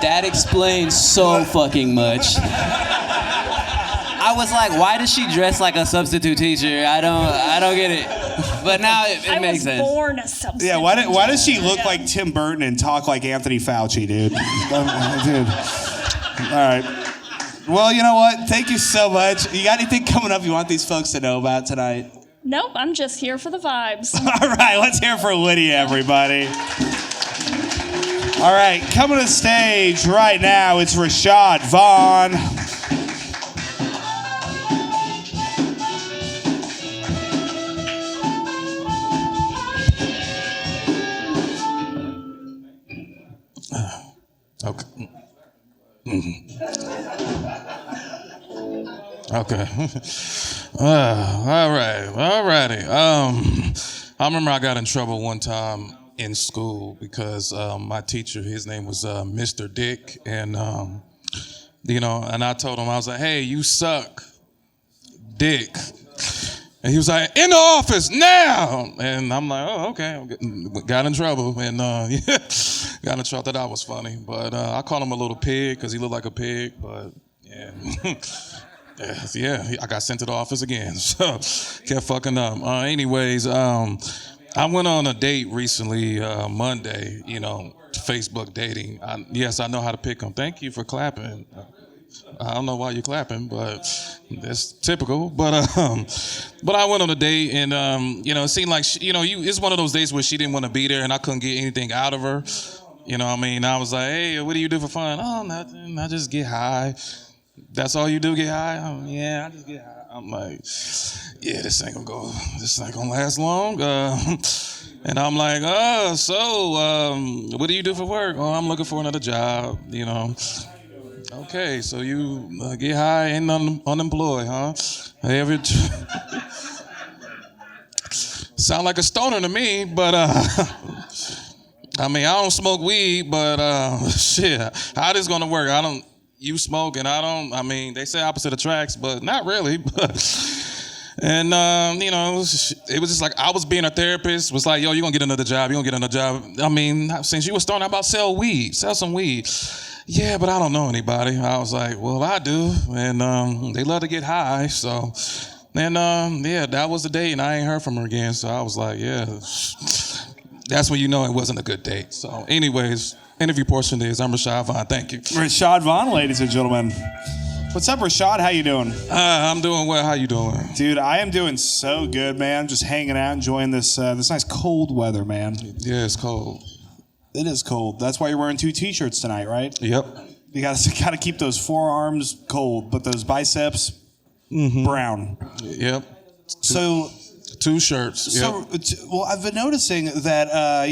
That explains so fucking much. I was like, why does she dress like a substitute teacher? I don't get it. But now it makes sense. I was born a substitute. Yeah, why does she look like Tim Burton and talk like Anthony Fauci, dude? Dude. All right. Well, you know what? Thank you so much. You got anything coming up you want these folks to know about tonight? Nope, I'm just here for the vibes. All right, let's hear it for Lydia, everybody. All right, coming to the stage right now, it's Rashad Vaughn. Okay. Okay. All righty. I remember I got in trouble one time in school because my teacher, his name was Mr. Dick, and and I told him, I was like, "Hey, you suck, Dick." And he was like, in the office now. And I'm like, oh, okay. Got in trouble. And got in trouble. That was funny. But I called him a little pig because he looked like a pig. But yeah. I got sent to the office again. So kept fucking up. Anyways, I went on a date recently, Monday, Facebook dating. Yes, I know how to pick them. Thank you for clapping. I don't know why you're clapping, but that's typical. But I went on a date, and it seemed like it's one of those days where she didn't want to be there, and I couldn't get anything out of her. You know what I mean? I was like, hey, what do you do for fun? Oh, nothing. I just get high. That's all you do, get high? Oh, yeah, I just get high. I'm like, yeah, this ain't gonna last long. And I'm like, what do you do for work? Oh, I'm looking for another job, Okay, so you get high and unemployed, huh? Sound like a stoner to me, but I don't smoke weed, but shit, how this gonna work? You smoke and I don't. They say opposite attracts, but not really. And it was just like I was being a therapist. Was like, yo, you gonna get another job? You gonna get another job? Since you was starting about sell some weed. Yeah, but I don't know anybody. I was like, well, I do, and they love to get high. So, and that was the date, and I ain't heard from her again. So I was like, yeah, that's when you know it wasn't a good date. So, anyways, interview portion is I'm Rashad Vaughn. Thank you. Rashad Vaughn, ladies and gentlemen. What's up, Rashad? How you doing? I'm doing well. How you doing? Dude, I am doing so good, man. Just hanging out, enjoying this nice cold weather, man. Yeah, it's cold. It is cold. That's why you're wearing 2 T-shirts tonight, right? Yep. You gotta keep those forearms cold, but those biceps brown. Yep. So 2 shirts. Yep. So, I've been noticing that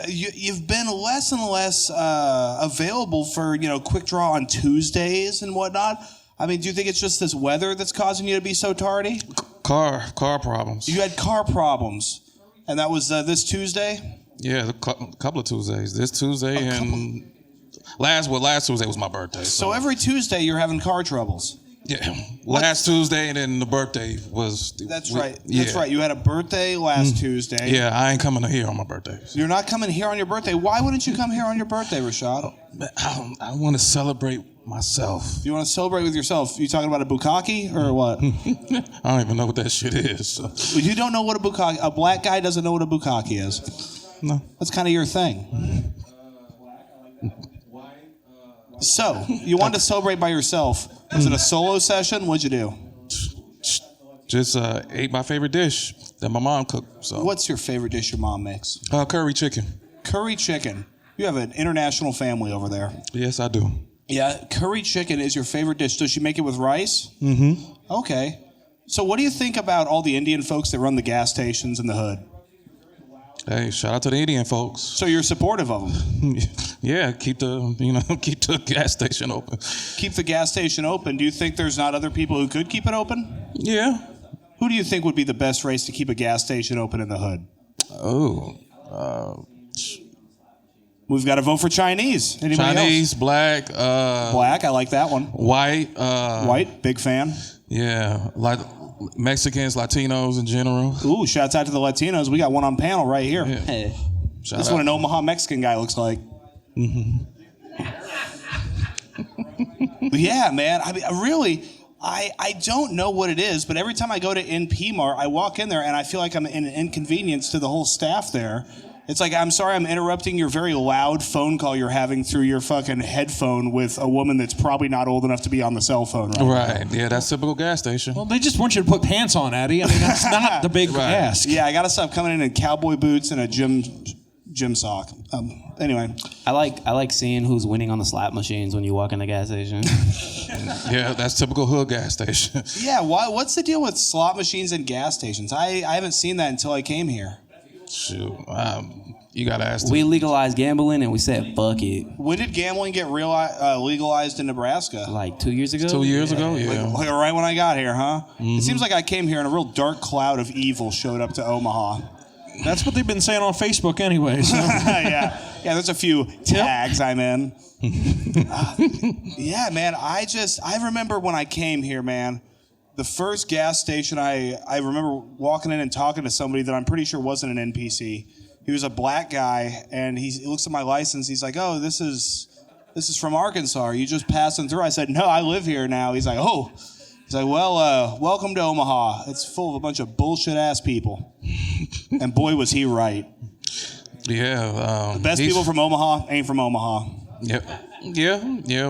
you've been less and less available for quick draw on Tuesdays and whatnot. Do you think it's just this weather that's causing you to be so tardy? Car problems. You had car problems, and that was this Tuesday. Yeah, a couple of Tuesdays. This Tuesday and last Tuesday was my birthday. So every Tuesday you're having car troubles. Yeah, last Tuesday and then the birthday was. That's right. That's right. You had a birthday last Tuesday. Yeah, I ain't coming here on my birthday. You're not coming here on your birthday. Why wouldn't you come here on your birthday, Rashad? I want to celebrate myself. You want to celebrate with yourself? You talking about a bukkake or what? I don't even know what that shit is. So. You don't know what a bukkake? A black guy doesn't know what a bukkake is. No. That's kind of your thing. So, you wanted to celebrate by yourself. Was it a solo session? What'd you do? Just ate my favorite dish that my mom cooked. So. What's your favorite dish your mom makes? Curry chicken. Curry chicken. You have an international family over there. Yes, I do. Yeah, curry chicken is your favorite dish. Does she make it with rice? Mm-hmm. Okay. So what do you think about all the Indian folks that run the gas stations in the hood? Hey, shout out to the Indian folks. So you're supportive of them? Yeah, keep the gas station open. Keep the gas station open. Do you think there's not other people who could keep it open? Yeah. Who do you think would be the best race to keep a gas station open in the hood? We've got to vote for Chinese. Anybody Chinese, else? black. Black, I like that one. White. White, big fan. Yeah, like Mexicans, Latinos in general. Ooh, shouts out to the Latinos. We got one on panel right here. Yeah. Hey. Shout That's out. what an Omaha Mexican guy looks like. Mm-hmm. Yeah, man. I mean, I don't know what it is, but every time I go to NP Mart, I walk in there and I feel like I'm an inconvenience to the whole staff there. It's like, I'm sorry I'm interrupting your very loud phone call you're having through your fucking headphone with a woman that's probably not old enough to be on the cell phone right Right. now. Yeah, that's typical gas station. Well, they just want you to put pants on, Addy. I mean, that's not the big ask. Yeah, I got to stop coming in cowboy boots and a gym sock. Anyway. I like seeing who's winning on the slot machines when you walk in the gas station. Yeah, that's typical hood gas station. Yeah, what's the deal with slot machines and gas stations? I haven't seen that until I came here. Shoot, you gotta ask. We legalized gambling and we said fuck it. When did gambling get legalized in Nebraska? Like 2 years ago. 2 years ago, yeah. Like right when I got here, huh? Mm-hmm. It seems like I came here and a real dark cloud of evil showed up to Omaha. That's what they've been saying on Facebook anyway. So. Yeah, there's a few tags I'm in. Yeah, man, I remember when I came here, man, the first gas station I remember walking in and talking to somebody that I'm pretty sure wasn't an NPC. He was a black guy, and he looks at my license. He's like, "Oh, this is from Arkansas. Are you just passing through?" I said, "No, I live here now." He's like, "Oh." He's like, "Well, welcome to Omaha. It's full of a bunch of bullshit ass people." And boy, was he right. Yeah. The best people from Omaha ain't from Omaha. Yeah,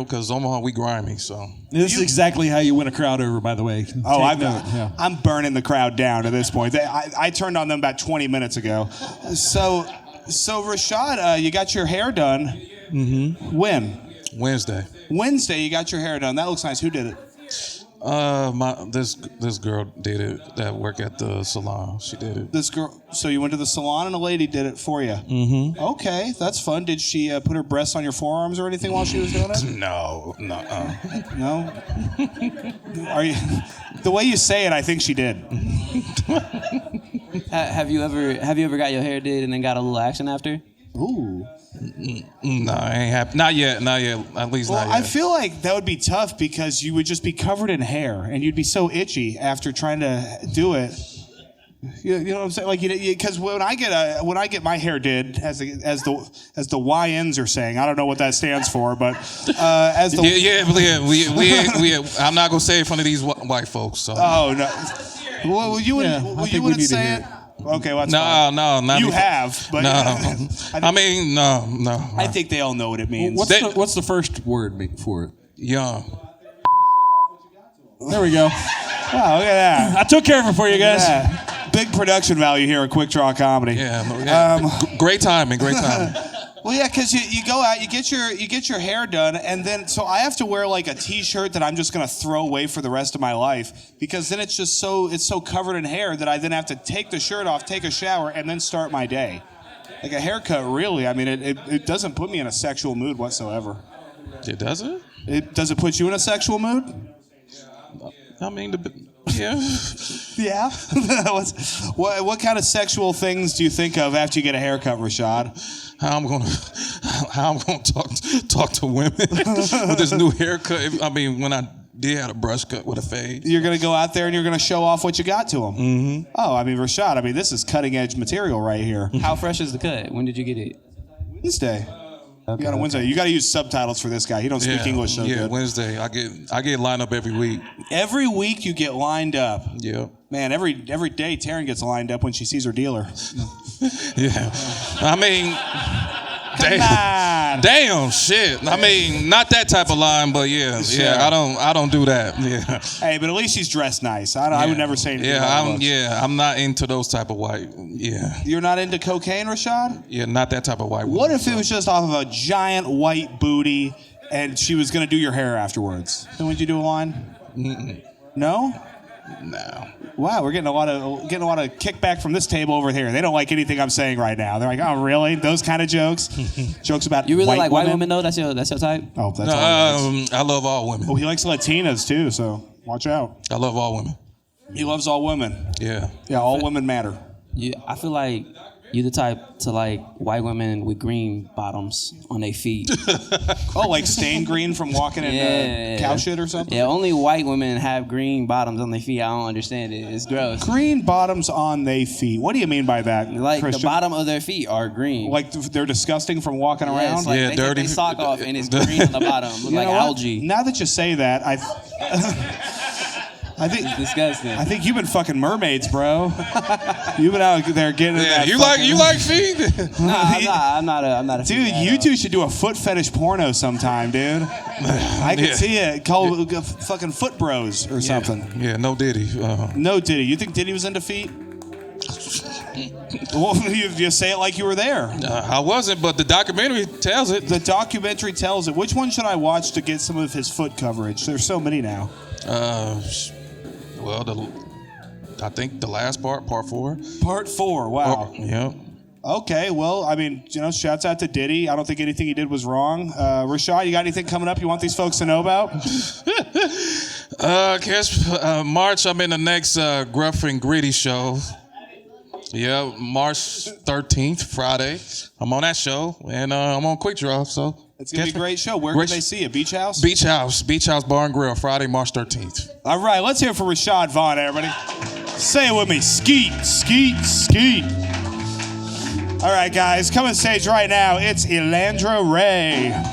because Omaha, we grimy, so. This is exactly how you win a crowd over, by the way. Oh, I'm burning the crowd down at this point. I turned on them about 20 minutes ago. So Rashad, you got your hair done. Mm-hmm. When? Wednesday, you got your hair done. That looks nice. Who did it? This girl did it that work at the salon. She did it. This girl. So you went to the salon and a lady did it for you. Mm-hmm. Okay, that's fun. Did she put her breasts on your forearms or anything while she was doing it? No. No. Are you? The way you say it, I think she did. Have you ever got your hair did and then got a little action after? Ooh. No, I ain't happy. Not yet. At least not yet. I feel like that would be tough because you would just be covered in hair and you'd be so itchy after trying to do it. You know what I'm saying? Like, because when I get my hair did, as the YNs are saying, I don't know what that stands for, but as the we I'm not gonna say it in front of these white folks. So. Oh no. Well, you wouldn't say it. Okay, well, that's fine. No, not you have, but no. No. I think they all know what it means. What's the first word for it? Young. There we go. Wow, look at that. I took care of it for you guys. Yeah. Big production value here at Quik Draw Comedy. Yeah. Great timing. Well, yeah, because you go out, you get your hair done, and then so I have to wear like a T-shirt that I'm just gonna throw away for the rest of my life because then it's so covered in hair that I then have to take the shirt off, take a shower, and then start my day. Like a haircut, really. I mean, it doesn't put me in a sexual mood whatsoever. It doesn't? Does it put you in a sexual mood? I mean, yeah. Yeah. What kind of sexual things do you think of after you get a haircut, Rashad? How I'm gonna talk to women with this new haircut. I mean, when I did have a brush cut with a fade. You're gonna go out there and you're gonna show off what you got to them. Mm-hmm. Oh, I mean, Rashad. This is cutting edge material right here. How fresh is the cut? When did you get it? Wednesday. Okay, you got a Wednesday. You got to use subtitles for this guy. He don't speak English so good. Yeah, Wednesday. I get lined up every week. Every week you get lined up. Yeah. Man, every day Taryn gets lined up when she sees her dealer. Yeah. I mean, damn shit. I mean, not that type of line, but yeah. I don't do that. Yeah. Hey, but at least she's dressed nice. I would never say anything. I'm not into those type of white. Yeah. You're not into cocaine, Rashad? Yeah, not that type of white. What if it was just off of a giant white booty and she was gonna do your hair afterwards? Then would you do a line? Mm-mm. No. No. Wow, we're getting a lot of kickback from this table over here. They don't like anything I'm saying right now. They're like, "Oh, really? Those kind of jokes? Jokes about you really white like women? white women though? That's your type? Oh, that's all. I love all women. Oh, he likes Latinas too, so watch out. I love all women. He loves all women. Yeah. Yeah, all women matter. Yeah, I feel like you the type to like white women with green bottoms on their feet. Oh, like stained green from walking in cow shit or something? Yeah, only white women have green bottoms on their feet. I don't understand it. It's gross. Green bottoms on their feet. What do you mean by that, Like Krystian? the bottom of their feet are green. Like they're disgusting from walking around? Yes, like they dirty. take their sock off and it's green on the bottom. Look like algae. Now that you say that, I think it's disgusting. I think you've been fucking mermaids, bro. You've been out there getting in that. You like feet? No, I'm not a dude. You two should do a foot fetish porno sometime, dude. I could see it. Call fucking Foot Bros or something. Yeah, no Diddy. No Diddy. You think Diddy was into feet? Well, you say it like you were there. I wasn't, but the documentary tells it. The documentary tells it. Which one should I watch to get some of his foot coverage? There's so many now. Well, I think the last part 4. Part 4. Wow. Yeah. Okay, well, I mean, shouts out to Diddy. I don't think anything he did was wrong. Rashad, you got anything coming up you want these folks to know about? March, I'm in the next Gruff and Gritty show. Yeah, March 13th, Friday. I'm on that show, and I'm on Quik Draw, so. It's going to be a great show. Where can they see it? Beach House? Beach House Bar and Grill, Friday, March 13th. All right, let's hear it for Rashad Vaughn, everybody. Say it with me. Skeet, skeet, skeet. All right, guys, come on stage right now. It's Elandra Ray.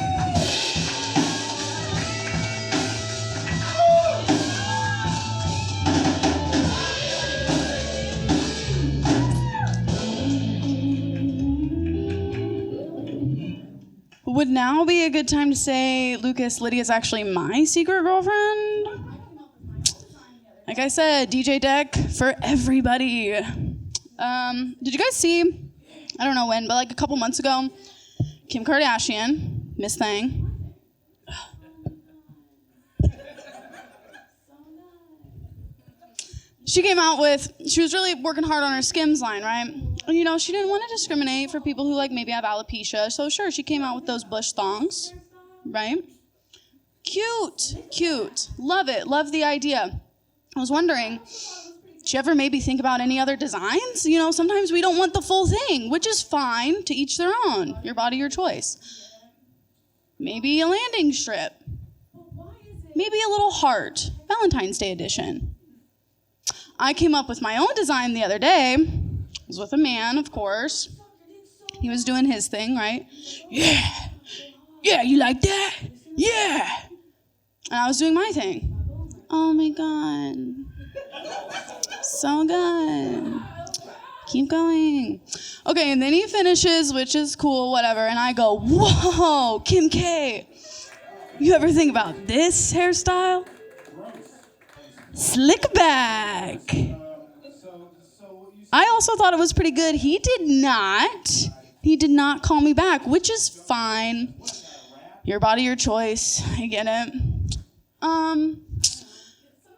Would now be a good time to say, Lucas, Lydia's actually my secret girlfriend? Like I said, DJ deck for everybody. Did you guys see, I don't know when, but like a couple months ago, Kim Kardashian, Miss Thing. She came out with, she was really working hard on her Skims line, right? And you know, she didn't want to discriminate for people who like maybe have alopecia. So sure, she came out with those bush thongs, right? Cute, cute. Love it, love the idea. I was wondering, did you ever maybe think about any other designs? You know, sometimes we don't want the full thing, which is fine, to each their own. Your body, your choice. Maybe a landing strip. Maybe a little heart, Valentine's Day edition. I came up with my own design the other day. I was with a man, of course. He was doing his thing, right? Yeah. Yeah, you like that? Yeah. And I was doing my thing. Oh my God. So good. Keep going. Okay, and then he finishes, which is cool, whatever. And I go, whoa, Kim K. You ever think about this hairstyle? Slick back. I also thought it was pretty good. He did not call me back, which is fine. Your body, your choice. I get it.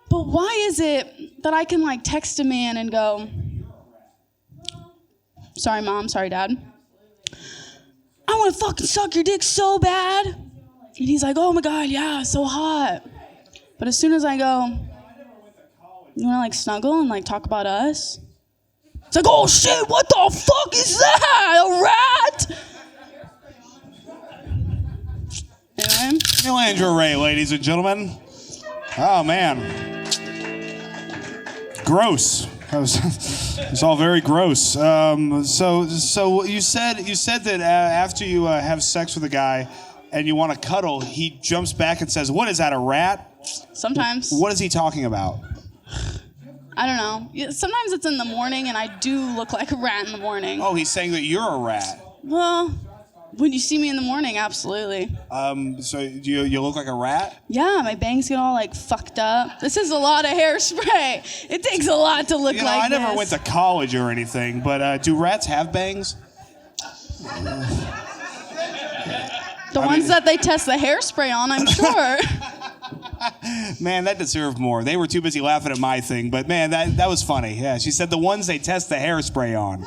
But why is it that I can like text a man and go, sorry mom, sorry dad, I want to fucking suck your dick so bad. And he's like, oh my God, yeah, so hot. But as soon as I go, you want to like snuggle and like talk about us? It's like, oh shit, what the fuck is that? A rat? Anyway. Elandra Ray, ladies and gentlemen. Oh man. Gross. It's all very gross. So you said that after you have sex with a guy and you want to cuddle, he jumps back and says, "What is that, a rat?" Sometimes. What is he talking about? I don't know. Yeah, sometimes it's in the morning, and I do look like a rat in the morning. Oh, he's saying that you're a rat. Well, when you see me in the morning, absolutely. So you look like a rat? Yeah, my bangs get all like fucked up. This is a lot of hairspray. It takes a lot to look like I this. never went to college or anything, but do rats have bangs? The ones that they test the hairspray on, I'm sure. Man, that deserved more. They were too busy laughing at my thing, but man, that was funny. Yeah, she said the ones they test the hairspray on.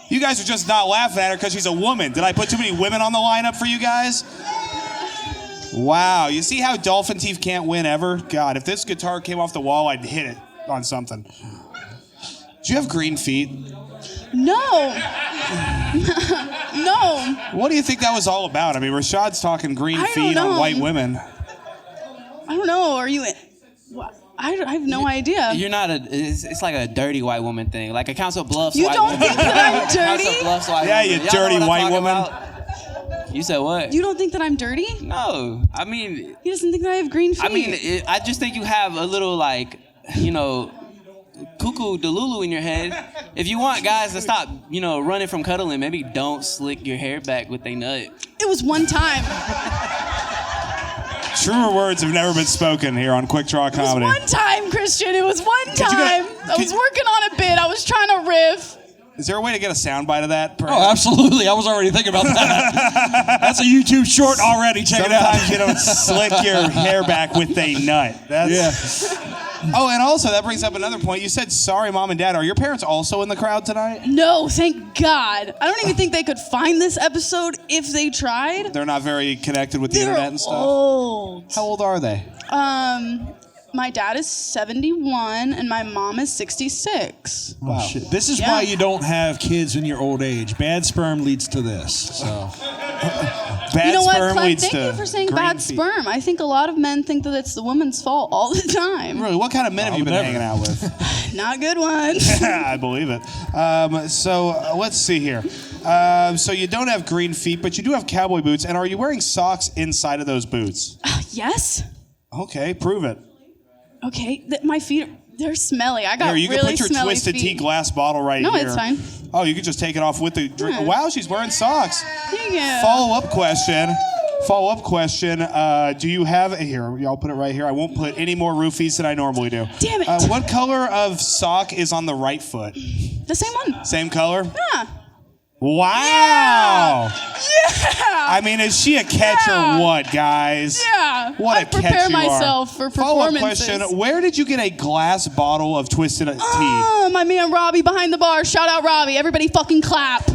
You guys are just not laughing at her because she's a woman. Did I put too many women on the lineup for you guys? Wow, you see how Dolphin Teeth can't win ever? God, if this guitar came off the wall, I'd hit it on something. Do you have green feet? No. No. What do you think that was all about? I mean, Rashad's talking green feet on white women. I don't know. Are you... I have no idea. You're not it's like a dirty white woman thing. Like a Council Bluffs you white don't woman. think that I'm dirty? Council Bluffs white yeah, woman. you Y'all dirty know what I'm white woman. about? You said what? You don't think that I'm dirty? No. I mean... He doesn't think that I have green feet. I mean, I just think you have a little, like, you know, cuckoo delulu in your head. If you want guys to stop, you know, running from cuddling, maybe don't slick your hair back with a nut. It was one time. Truer words have never been spoken here on Quik Draw Comedy. It was one time, Christian. It was one time. I was working on a bit. I was trying to riff. Is there a way to get a soundbite of that? Oh, absolutely. I was already thinking about that. That's a YouTube short already. Check it out. Sometimes you don't slick your hair back with a nut. Oh, and also that brings up another point. You said, sorry, Mom and Dad. Are your parents also in the crowd tonight? No, thank God. I don't even think they could find this episode if they tried. They're not very connected with the internet and stuff? Old. How old are they? My dad is 71 and my mom is 66. Oh, shit. This is why you don't have kids in your old age. Bad sperm leads to this. So. Bad You know what, sperm Clem? leads Thank to you for saying green bad feet. sperm. I think a lot of men think that it's the woman's fault all the time. Really, what kind of men have you been never. hanging out with? Not good ones. I believe it. Let's see here. So you don't have green feet, but you do have cowboy boots. And are you wearing socks inside of those boots? Yes. Okay, prove it. Okay, my feet, they're smelly. I got Here, you really can put your smelly Twisted feet. Tea glass bottle right No, here. it's fine. Oh, you could just take it off with the drink. Yeah. Wow, she's wearing socks. Yeah. Follow-up question. Do you have here? Y'all put it right here. I won't put any more roofies than I normally do. Damn it. What color of sock is on the right foot? The same one. Same color? Yeah. Wow. Yeah. I mean, is she a catch or what, guys? Yeah. What I a catch prepare you are. myself for Follow-up performances. question. Where did you get a glass bottle of Twisted Tea? My man Robbie behind the bar. Shout out Robbie. Everybody fucking clap.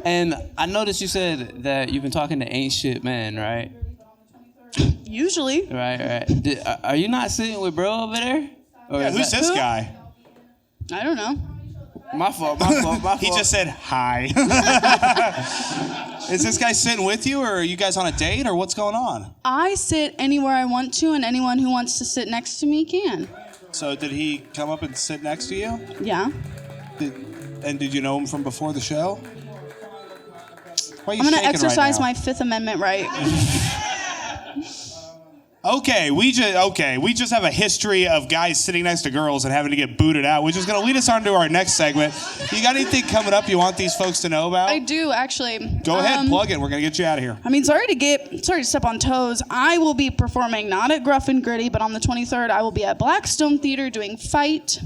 And I noticed you said that you've been talking to ain't shit men, right? Usually. Right. Are you not sitting with bro over there? Or Yeah, is who's that- this guy? I don't know. My fault. He just said hi. Is this guy sitting with you, or are you guys on a date, or what's going on? I sit anywhere I want to, and anyone who wants to sit next to me can. So did he come up and sit next to you? Yeah. Did you know him from before the show? Why are you I'm going to shaking exercise right now? my Fifth Amendment right. Okay, we just have a history of guys sitting next to girls and having to get booted out, which is going to lead us on to our next segment. You got anything coming up you want these folks to know about? I do, actually. Go ahead, plug it. We're going to get you out of here. I mean, sorry to step on toes. I will be performing not at Gruff and Gritty, but on the 23rd, I will be at Blackstone Theater doing Fight,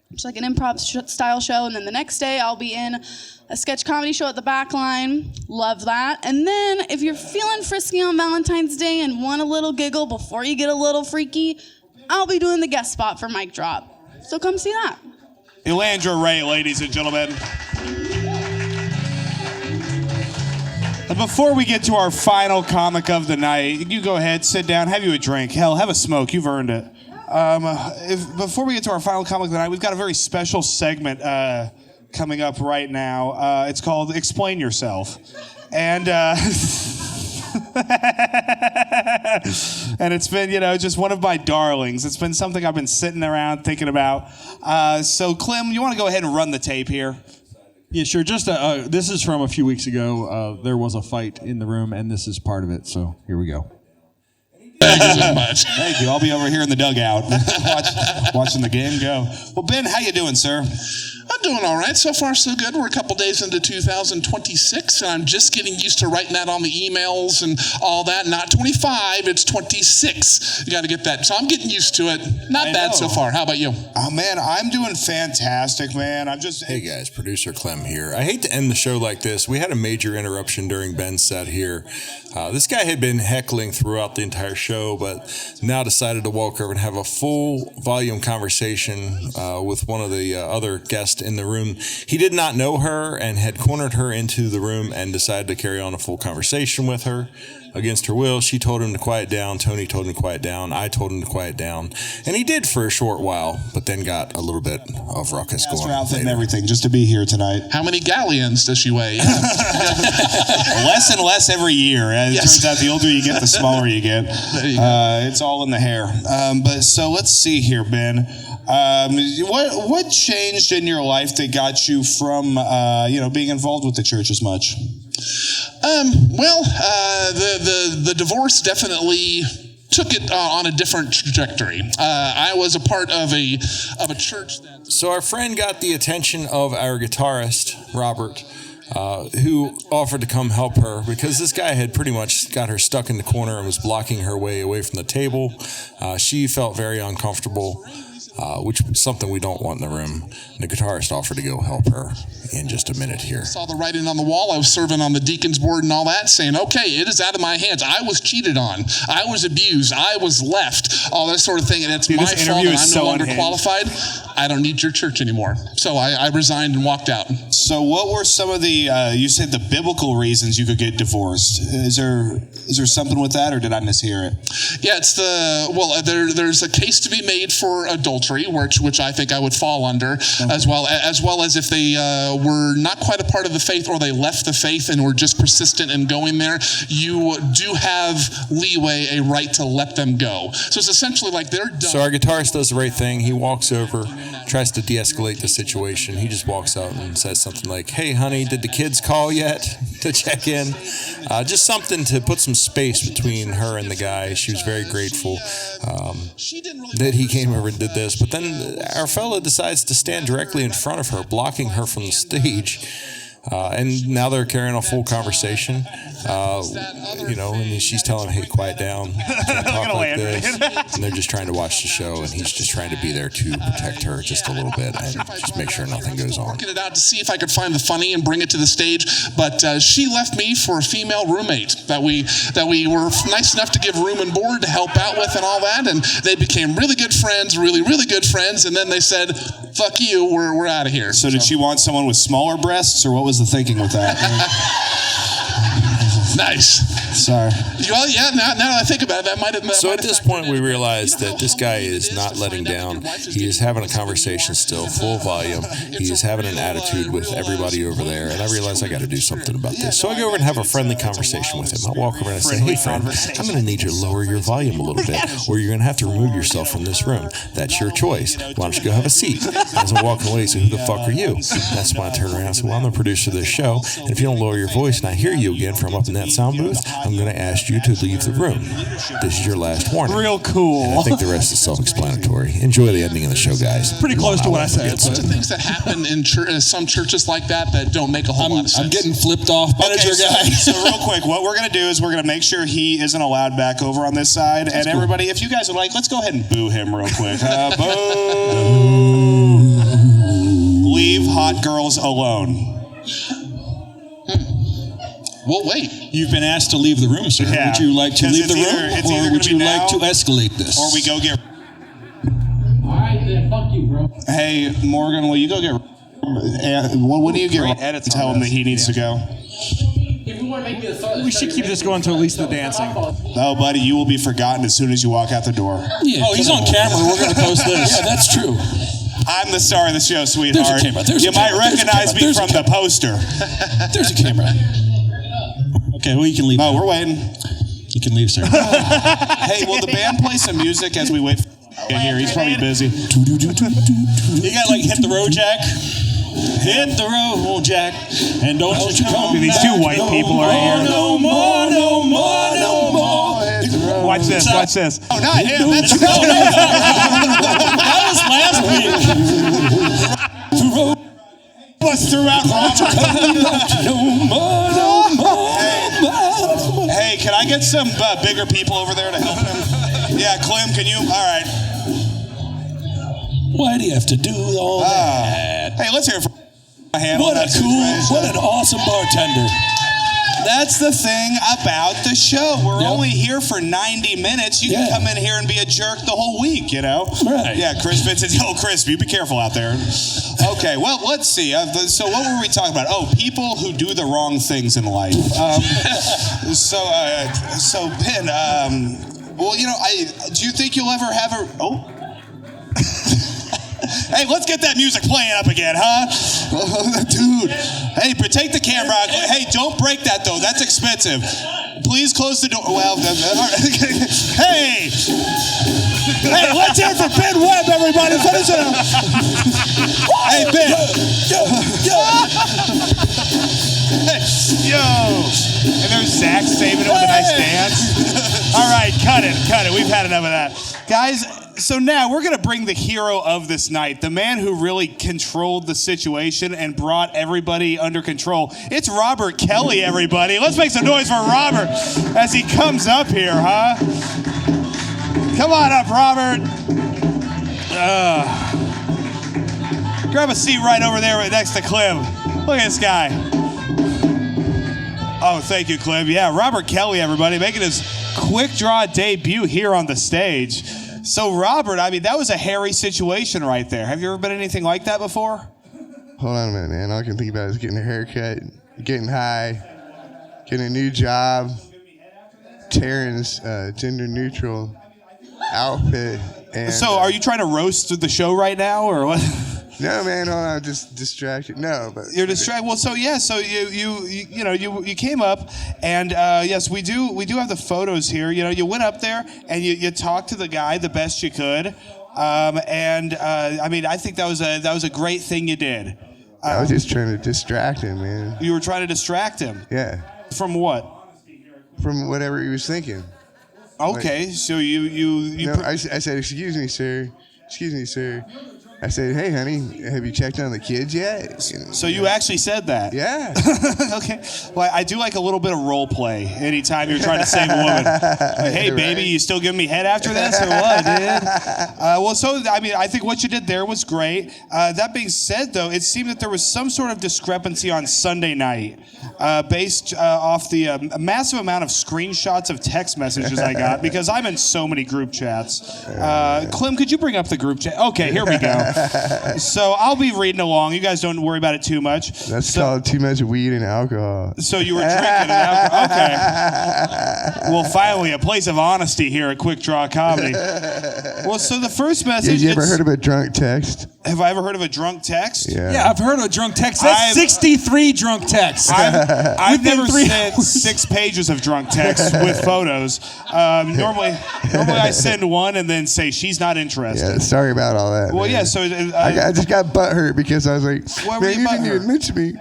which is like an improv style show. And then the next day, I'll be in a sketch comedy show at the Backline. Love that. And then if you're feeling frisky on Valentine's Day and want a little giggle before you get a little freaky, I'll be doing the guest spot for Mic Drop. So come see that. Elandra Ray, ladies and gentlemen. And before we get to our final comic of the night, you go ahead, sit down, have you a drink. Hell, have a smoke. You've earned it. Before we get to our final comic of the night, we've got a very special segment coming up right now. It's called Explain Yourself. And and it's been, just one of my darlings. It's been something I've been sitting around thinking about. So, Clem, you want to go ahead and run the tape here? Yeah, sure. Just this is from a few weeks ago. There was a fight in the room, and this is part of it. So here we go. Thank you so much. Thank you. I'll be over here in the dugout watching the game go. Well, Ben, how you doing, sir? I'm doing all right. So far, so good. We're a couple days into 2026, and I'm just getting used to writing that on the emails and all that. Not 25, it's 26. You got to get that. So I'm getting used to it. Not bad so far. How about you? Oh, man, I'm doing fantastic, man. Hey, guys, producer Clem here. I hate to end the show like this. We had a major interruption during Ben's set here. This guy had been heckling throughout the entire show, but now decided to walk over and have a full volume conversation with one of the other guests in the room. He did not know her and had cornered her into the room and decided to carry on a full conversation with her against her will. She told him to quiet down. Tony told him to quiet down. I told him to quiet down. And he did for a short while, but then got a little bit of ruckus going on. Outfit and everything just to be here tonight. How many galleons does she weigh? Less and less every year. It turns out the older you get, the smaller you get. There you go. It's all in the hair. But so let's see here, Ben. What changed in your life that got you from being involved with the church as much? The divorce definitely took it on a different trajectory. I was a part of a church that. So our friend got the attention of our guitarist, Robert, who offered to come help her because this guy had pretty much got her stuck in the corner and was blocking her way away from the table. She felt very uncomfortable. which was something we don't want in the room. And the guitarist offered to go help her in just a minute here. Saw the writing on the wall. I was serving on the deacon's board and all that, saying, okay, it is out of my hands. I was cheated on. I was abused. I was left. All that sort of thing. And it's my fault and I'm no longer qualified. I don't need your church anymore. So I resigned and walked out. So what were some of the, you said the biblical reasons you could get divorced. Is there something with that, or did I mishear it? Yeah, it's there's a case to be made for adultery, which I think I would fall under, as well as if they were not quite a part of the faith or they left the faith and were just persistent in going there, you do have leeway, a right to let them go. So it's essentially like they're done. So our guitarist does the right thing. He walks over, tries to de-escalate the situation. He just walks out and says something like, hey, honey, did the kids call yet to check in? Just something to put some space between her and the guy. She was very grateful that he came over and did this. But then our fella decides to stand directly in front of her, blocking her from the stage. And now they're carrying a full conversation, and she's telling him, hey, quiet down, can't talk like this. And they're just trying to watch the show, and he's just trying to be there to protect her just a little bit and just make sure nothing goes on. Working it out to see if I could find the funny and bring it to the stage, but she left me for a female roommate that we were nice enough to give room and board to help out with and all that, and they became really good friends, really, really good friends, and then they said, fuck you, we're out of here. So did she want someone with smaller breasts, or what was the thinking with that? Nice. Sorry. Well, yeah, now that I think about it, that might have... So at this point, we realized that this guy is not letting down. He is having a conversation still, full volume. He is having an attitude with everybody over there, and I realized I got to do something about this. So I go over and have a friendly conversation with him. I walk over and I say, hey, friend, I'm going to need you to lower your volume a little bit, or you're going to have to remove yourself from this room. That's your choice. Why don't you go have a seat? As I'm walking away, so who the fuck are you? That's when I turn around and say, well, I'm the producer of this show, and if you don't lower your voice and I hear you again from up in that sound booth, I'm going to ask you to leave the room. This is your last warning. Real cool. And I think the rest is self-explanatory. Enjoy the ending of the show, guys. Pretty close to what I said. There's things that happen in some churches like that don't make a whole lot of sense. I'm getting flipped off by Okay, so real quick, what we're going to do is we're going to make sure he isn't allowed back over on this side. That's and cool. Everybody, if you guys would like, let's go ahead and boo him real quick. Boo. Leave hot girls alone. Well, wait. You've been asked to leave the room, sir. Yeah. Would you like to leave the room, or would you like to escalate this? Or we go get... All right, then. Fuck you, bro. Hey, Morgan, will you go get... when do you get... Tell him that he needs to go. If you want to make me a thought, we should keep this going to at least the dancing. Oh, buddy, you will be forgotten as soon as you walk out the door. Yeah, oh, he's on camera. We're going to post this. Yeah, that's true. I'm the star of the show, sweetheart. There's a camera. You might recognize me from the poster. There's a camera. Okay, well, you can leave. Oh, we're waiting. You can leave, sir. Hey, will the band play some music as we wait for here? He's probably busy. You got like hit the road, Jack. Hit the road, Jack, and don't you come back. These two white people are here. No more, no more, no more. Watch this, watch this. Oh, not him. That's that was last week. Was throughout Hey, can I get some bigger people over there to help him? Yeah, Clem, can you? All right. Why do you have to do all that? Hey, let's hear it from my hand. What an awesome bartender. That's the thing about the show. We're only here for 90 minutes. You can come in here and be a jerk the whole week, you know? Right. Yeah, Chris Vincent. Oh, Chris, you be careful out there. Okay, well, let's see. So what were we talking about? Oh, people who do the wrong things in life. So Ben, well, you know, do you think you'll ever have a... Oh. Hey, let's get that music playing up again, huh? Dude. Hey, take the camera out. Hey, don't break that, though. That's expensive. Please close the door. Well, hey! Hey, let's hear it for Ben Webb, everybody. Hey, Ben. Yo. And there's Zach saving it with a nice dance. All right, cut it. We've had enough of that. Guys, so now we're going to bring the hero of this night, the man who really controlled the situation and brought everybody under control. It's Robert Kelly, everybody. Let's make some noise for Robert as he comes up here, huh? Come on up, Robert. Grab a seat right over there right next to Clem. Look at this guy. Oh, thank you, Clem. Yeah, Robert Kelly, everybody, making his Quik Draw debut here on the stage. So, Robert, I mean, that was a hairy situation right there. Have you ever been anything like that before? Hold on a minute, man. All I can think about is getting a haircut, getting high, getting a new job, Taryn's gender-neutral outfit. And, so, are you trying to roast the show right now, or what? No, man, hold on, just distracted. No, but you're distracted. Well, so yeah, so you came up, and yes, we do have the photos here. You know, you went up there and you talked to the guy the best you could, I mean, I think that was a great thing you did. I was just trying to distract him, man. You were trying to distract him. Yeah. From what? From whatever he was thinking. Okay, like, so you. No, I said, excuse me, sir. Excuse me, sir. I said, hey, honey, have you checked on the kids yet? So you actually said that? Yeah. Okay. Well, I do like a little bit of role play anytime you're trying to save a woman. Like, hey, baby, you still giving me head after this or what, dude? Well, so, I mean, I think what you did there was great. That being said, though, it seemed that there was some sort of discrepancy on Sunday night based off the massive amount of screenshots of text messages I got because I'm in so many group chats. Clem, could you bring up the group chat? Okay, here we go. So I'll be reading along. You guys don't worry about it too much. That's called too much weed and alcohol. So you were drinking and alcohol. Okay. Well, finally, a place of honesty here at Quik Draw Comedy. Well, so the first message. Have you ever heard of a drunk text? Have I ever heard of a drunk text? Yeah, I've heard of a drunk text. That's 63 drunk texts. I've never sent 6 pages of drunk texts with photos. Normally I send one and then say she's not interested. Yeah, sorry about all that. Well, man. yeah, so I just got butthurt because I was like, man, you didn't even mention me.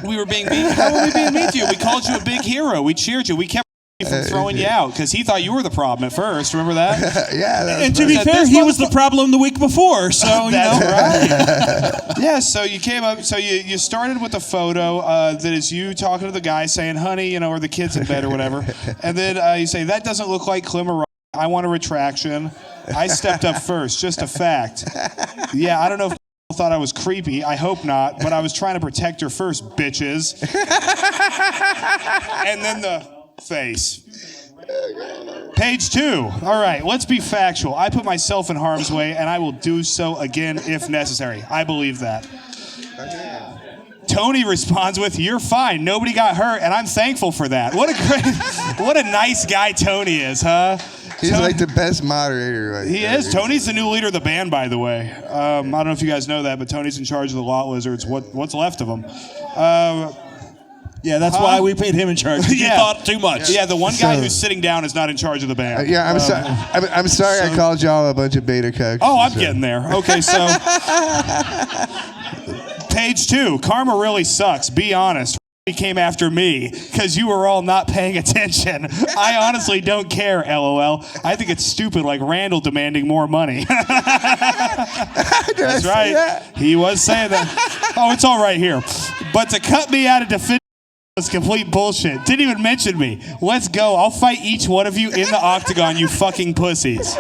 We were being mean. How were we being mean to you? We called you a big hero. We cheered you. We kept you from throwing you out because he thought you were the problem at first. Remember that? Yeah. And to be fair, he was the problem the week before. So that's right. Yeah. So you came up. So you started with a photo that is you talking to the guy saying, "Honey, you know, or the kids in bed or whatever," and then you say, "That doesn't look like Clem or I want a retraction. I stepped up first. Just a fact." Yeah. I don't know if thought I was creepy. I hope not. But I was trying to protect her first, bitches. And then the face. Page 2. All right, let's be factual. I put myself in harm's way, and I will do so again if necessary. I believe that. Tony responds with, "You're fine. Nobody got hurt, and I'm thankful for that." What a nice guy Tony is, huh? He's like the best moderator. He is. Tony's the new leader of the band, by the way. I don't know if you guys know that, but Tony's in charge of the Lot Lizards. What's left of them? Yeah, that's why we paid him in charge. He thought too much. Yeah, the one guy who's sitting down is not in charge of the band. Yeah, I'm sorry I called y'all a bunch of beta cucks. Oh, I'm getting there. Okay, so page 2. Karma really sucks. Be honest. He came after me because you were all not paying attention. I honestly don't care, LOL. I think it's stupid, like Randall demanding more money. That's right. He was saying that. Oh, it's all right here. But to cut me out of defense was complete bullshit. Didn't even mention me. Let's go. I'll fight each one of you in the octagon, you fucking pussies.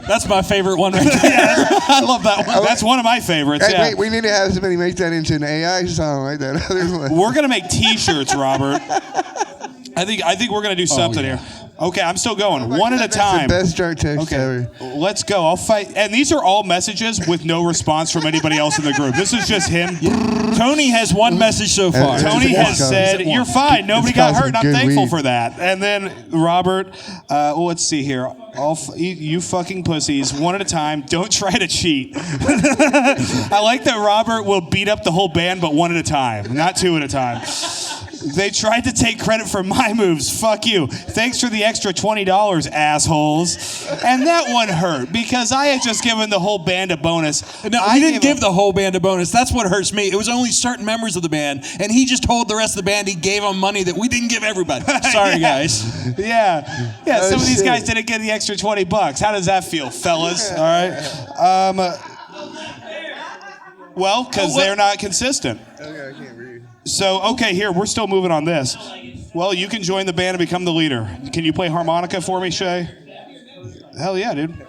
That's my favorite one right there. I love that one. That's one of my favorites. Hey, yeah. wait, we need to have somebody make that into an AI song like that other one. We're gonna make T-shirts, Robert. I think we're gonna do something here. Okay, I'm still going. One at a time. That's the best drunk text ever. Let's go. I'll fight. And these are all messages with no response from anybody else in the group. This is just him. Tony has one message so far. Tony has said, "You're fine. Nobody got hurt, and I'm thankful for that." And then Robert, let's see here. You fucking pussies, one at a time. Don't try to cheat. I like that Robert will beat up the whole band, but one at a time, not 2 at a time. They tried to take credit for my moves. Fuck you. Thanks for the extra $20, assholes. And that one hurt because I had just given the whole band a bonus. No, I didn't give the whole band a bonus. That's what hurts me. It was only certain members of the band, and he just told the rest of the band he gave them money that we didn't give everybody. Sorry, guys. Yeah. Yeah, some of these guys didn't get the extra $20. How does that feel, fellas? All right. Well, because they're not consistent. Okay, I can't read. So, okay, here, we're still moving on this. Well, you can join the band and become the leader. Can you play harmonica for me, Shay? Hell yeah, dude.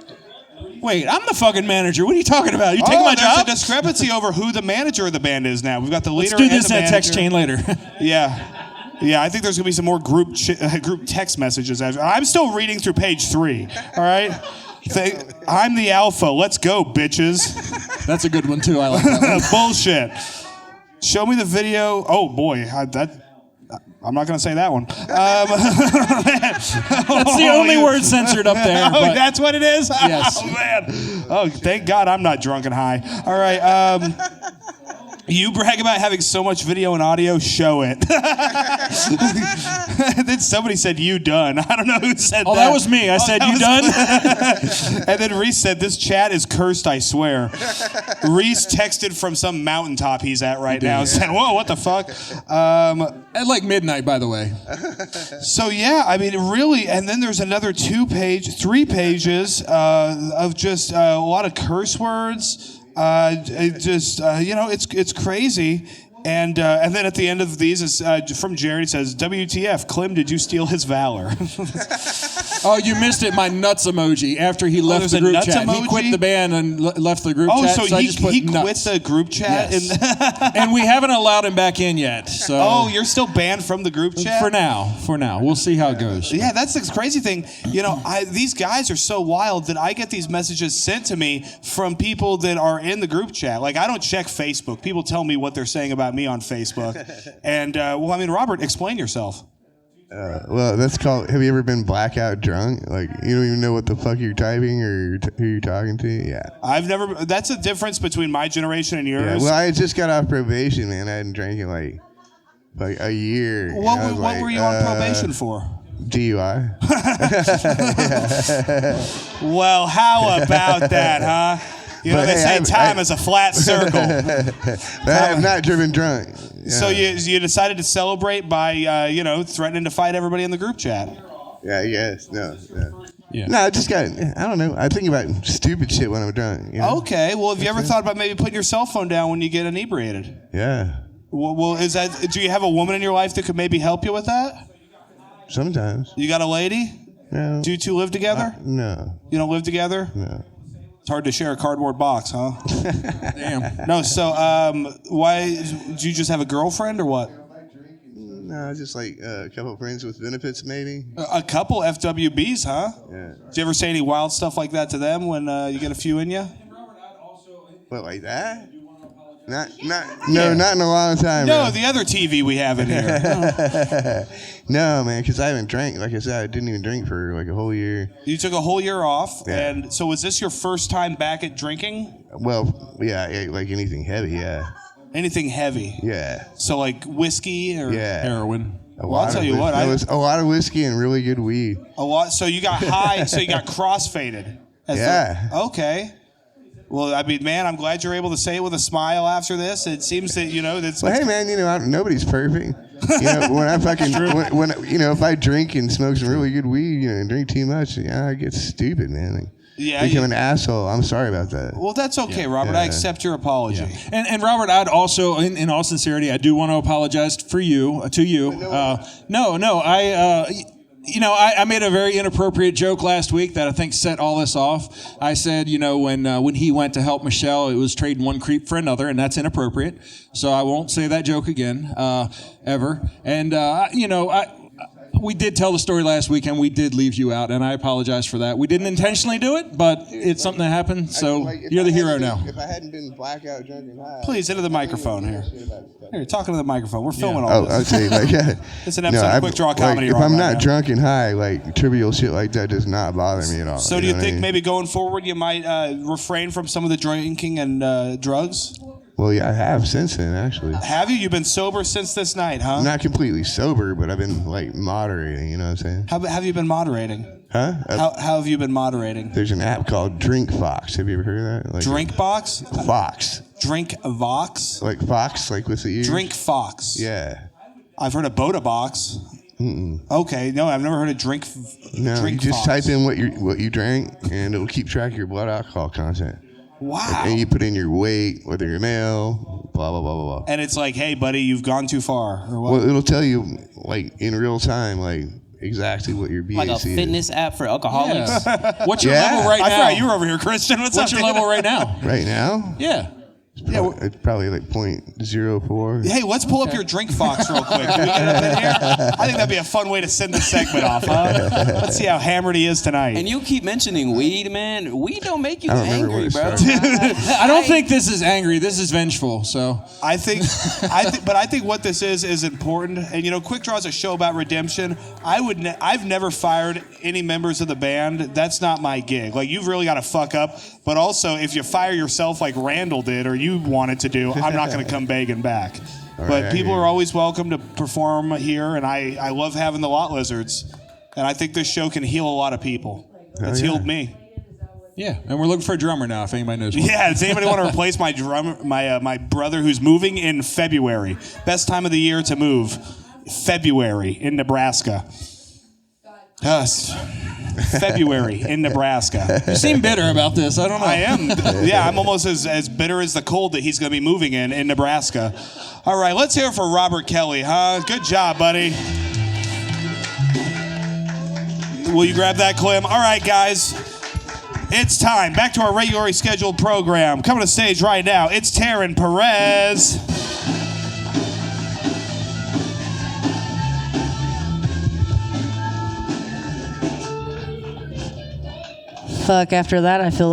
Wait, I'm the fucking manager. What are you talking about? You taking my there's job? a discrepancy over who the manager of the band is now. We've got the leader. Let's do and this the in a manager. text chain later. Yeah, I think there's gonna be some more group text messages. I'm still reading through page 3. All right, I'm the alpha. Let's go, bitches. That's a good one too. I like that one. Bullshit. Show me the video. Oh boy, I'm not gonna say that one. That's the only word censored up there. Oh, but- that's what it is. Yes. Oh man. Oh, thank God I'm not drunk and high. All right. You brag about having so much video and audio, show it. Then somebody said, you done. I don't know who said that. Oh, that was me. I said, you done? And then Reese said, this chat is cursed, I swear. Reese texted from some mountaintop he's at right now. Said, whoa, what the fuck? At like midnight, by the way. So yeah, I mean, really, and then there's another 3 pages of just a lot of curse words. It's crazy. And then at the end of these is from Jared. He says, WTF, Clem, did you steal his valor? Oh, you missed it. My nuts emoji after he left there's the a group nuts chat. emoji? He quit the band and left the group Oh, chat. so I he just put quit nuts. the group chat? Yes. And we haven't allowed him back in yet. So Oh, you're still banned from the group chat? For now. We'll see how it goes. Yeah, that's the crazy thing. You know, these guys are so wild that I get these messages sent to me from people that are in the group chat. Like, I don't check Facebook. People tell me what they're saying about me on Facebook. And, Robert, explain yourself. Well, that's called, have you ever been blackout drunk? Like, you don't even know what the fuck you're typing or who you're talking to? Yeah. That's a difference between my generation and yours. Yeah, well, I just got off probation, man. I hadn't drank in like a year. What were you on probation for? DUI. Well, how about that, huh? You know, they say time is a flat circle. But I have not driven drunk. Yeah. So you decided to celebrate by, threatening to fight everybody in the group chat. Yeah, I guess. No. Yeah. No, I just got, I don't know. I think about stupid shit when I'm drunk. You know? Okay. Well, have you ever thought about maybe putting your cell phone down when you get inebriated? Yeah. Well, do you have a woman in your life that could maybe help you with that? Sometimes. You got a lady? No. Do you two live together? No. You don't live together? No. It's hard to share a cardboard box, huh? Damn. No, so why, do you just have a girlfriend or what? No, just like a couple of friends with benefits, maybe. A couple FWBs, huh? Yeah. Do you ever say any wild stuff like that to them when you get a few in you? What, like that? Not in a long time. No, man. the other TV we have in here. No, man, because I haven't drank. Like I said, I didn't even drink for like a whole year. You took a whole year off, Yeah. and so was this your first time back at drinking? Well, yeah, like anything heavy, yeah. Anything heavy? Yeah. So like whiskey or Yeah. Heroin. I'll tell you what. It was a lot of whiskey and really good weed. A lot. So you got high. So you got crossfaded. Yeah. Okay. Well, I mean, man, I'm glad you're able to say it with a smile after this. It seems that that's. Well, hey, man, nobody's perfect. When I fucking when if I drink and smoke some really good weed, and drink too much, I get stupid, man. Like, become an asshole. I'm sorry about that. Well, that's okay, Robert. I accept your apology. Yeah. And Robert, I'd also, in all sincerity, I do want to apologize to you. I made a very inappropriate joke last week that I think set all this off. I said, when he went to help Michelle, it was trading one creep for another, and that's inappropriate. So I won't say that joke again, ever. And, we did tell the story last week, and we did leave you out, and I apologize for that. We didn't intentionally do it, but it's something that happened, so you're the hero now. If I hadn't been blackout drunk and high, Please, into the microphone here. Here, talking to the microphone. We're filming all this. Okay, It's an episode of Quik Draw Comedy. If I'm not drunk and high, like trivial shit like that does not bother me at all. So do you think maybe going forward you might refrain from some of the drinking and drugs? Well, yeah, I have since then, actually. Have you? You've been sober since this night, huh? Not completely sober, but I've been like moderating. You know what I'm saying? How have you been moderating? Huh? How have you been moderating? There's an app called Drink Fox. Have you ever heard of that? Like, Drink Box? Fox. Drink Vox? Like Fox, like with the ears? Drink Fox. Yeah. I've heard of Boda Box. Mm-mm. Okay, no, I've never heard of Drink you just Fox. type in what you drank, and it'll keep track of your blood alcohol content. Wow. And you put in your weight, whether you're male, blah, blah, blah, blah, blah. And it's like, hey, buddy, you've gone too far, or what? Well, it'll tell you, like, in real time, like, exactly what your BAC Like a is. fitness app for alcoholics. Yeah. What's your Yeah. level right now? I forgot you were over here, Krystian. What's What's up, your dude? level right now? Right now? Yeah. It's probably like 0.04. Hey, let's pull up your drink fox real quick. Can we get it up in here? I think that'd be a fun way to send the segment off, huh? Let's see how hammered he is tonight. And you keep mentioning weed, man. Weed don't make you I don't remember angry, what bro. it started. I don't think this is angry. This is vengeful. So I think what this is important. And Quik Draw is a show about redemption. I've never fired any members of the band. That's not my gig. Like, you've really got to fuck up. But also, if you fire yourself like Randall did, or you wanted to do, I'm not going to come begging back. But people are always welcome to perform here, and I love having the Lot Lizards. And I think this show can heal a lot of people. It's healed me. yeah, and we're looking for a drummer now. If anybody knows. One. Yeah, does anybody want to replace my drummer, my brother who's moving in February? Best time of the year to move, February in Nebraska. February in Nebraska. You seem bitter about this. I don't know. I am. Yeah, I'm almost as bitter as the cold that he's going to be moving in Nebraska. All right, let's hear it for Robert Kelly, huh? Good job, buddy. Will you grab that, Clem? All right, guys. It's time. Back to our regularly scheduled program. Coming to stage right now, it's Taryn Perez. Fuck, after that I feel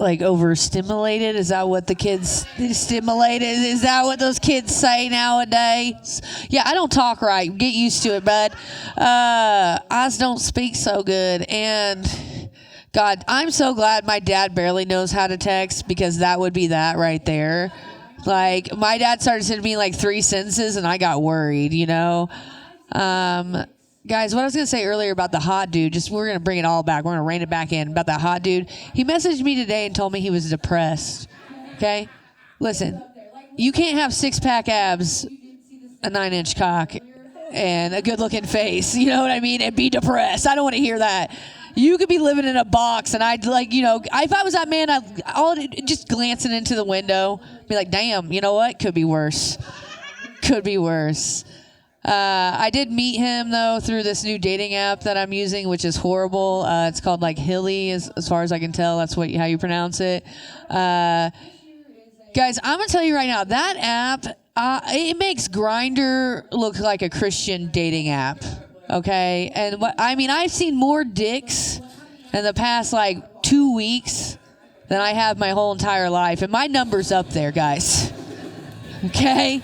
overstimulated. Is that what the kids stimulated? Is that what those kids say nowadays? Yeah, I don't talk right. Get used to it, bud. I don't speak so good. And God, I'm so glad my dad barely knows how to text, because that would be that right there. Like, my dad started sending me like 3 sentences and I got worried, Guys, what I was going to say earlier about the hot dude, we're going to bring it all back. We're going to rein it back in about that hot dude. He messaged me today and told me he was depressed. Okay? Listen, you can't have 6-pack abs, a 9-inch cock, and a good-looking face, you know what I mean, and be depressed. I don't want to hear that. You could be living in a box, and I'd if I was that man, I'd just glancing into the window, be like, damn, you know what? Could be worse. Could be worse. I did meet him, though, through this new dating app that I'm using, which is horrible. It's called, Hilly, as far as I can tell. That's how you pronounce it. Guys, I'm going to tell you right now, that app, it makes Grindr look like a Christian dating app, okay? And I've seen more dicks in the past, 2 weeks than I have my whole entire life. And my number's up there, guys, okay?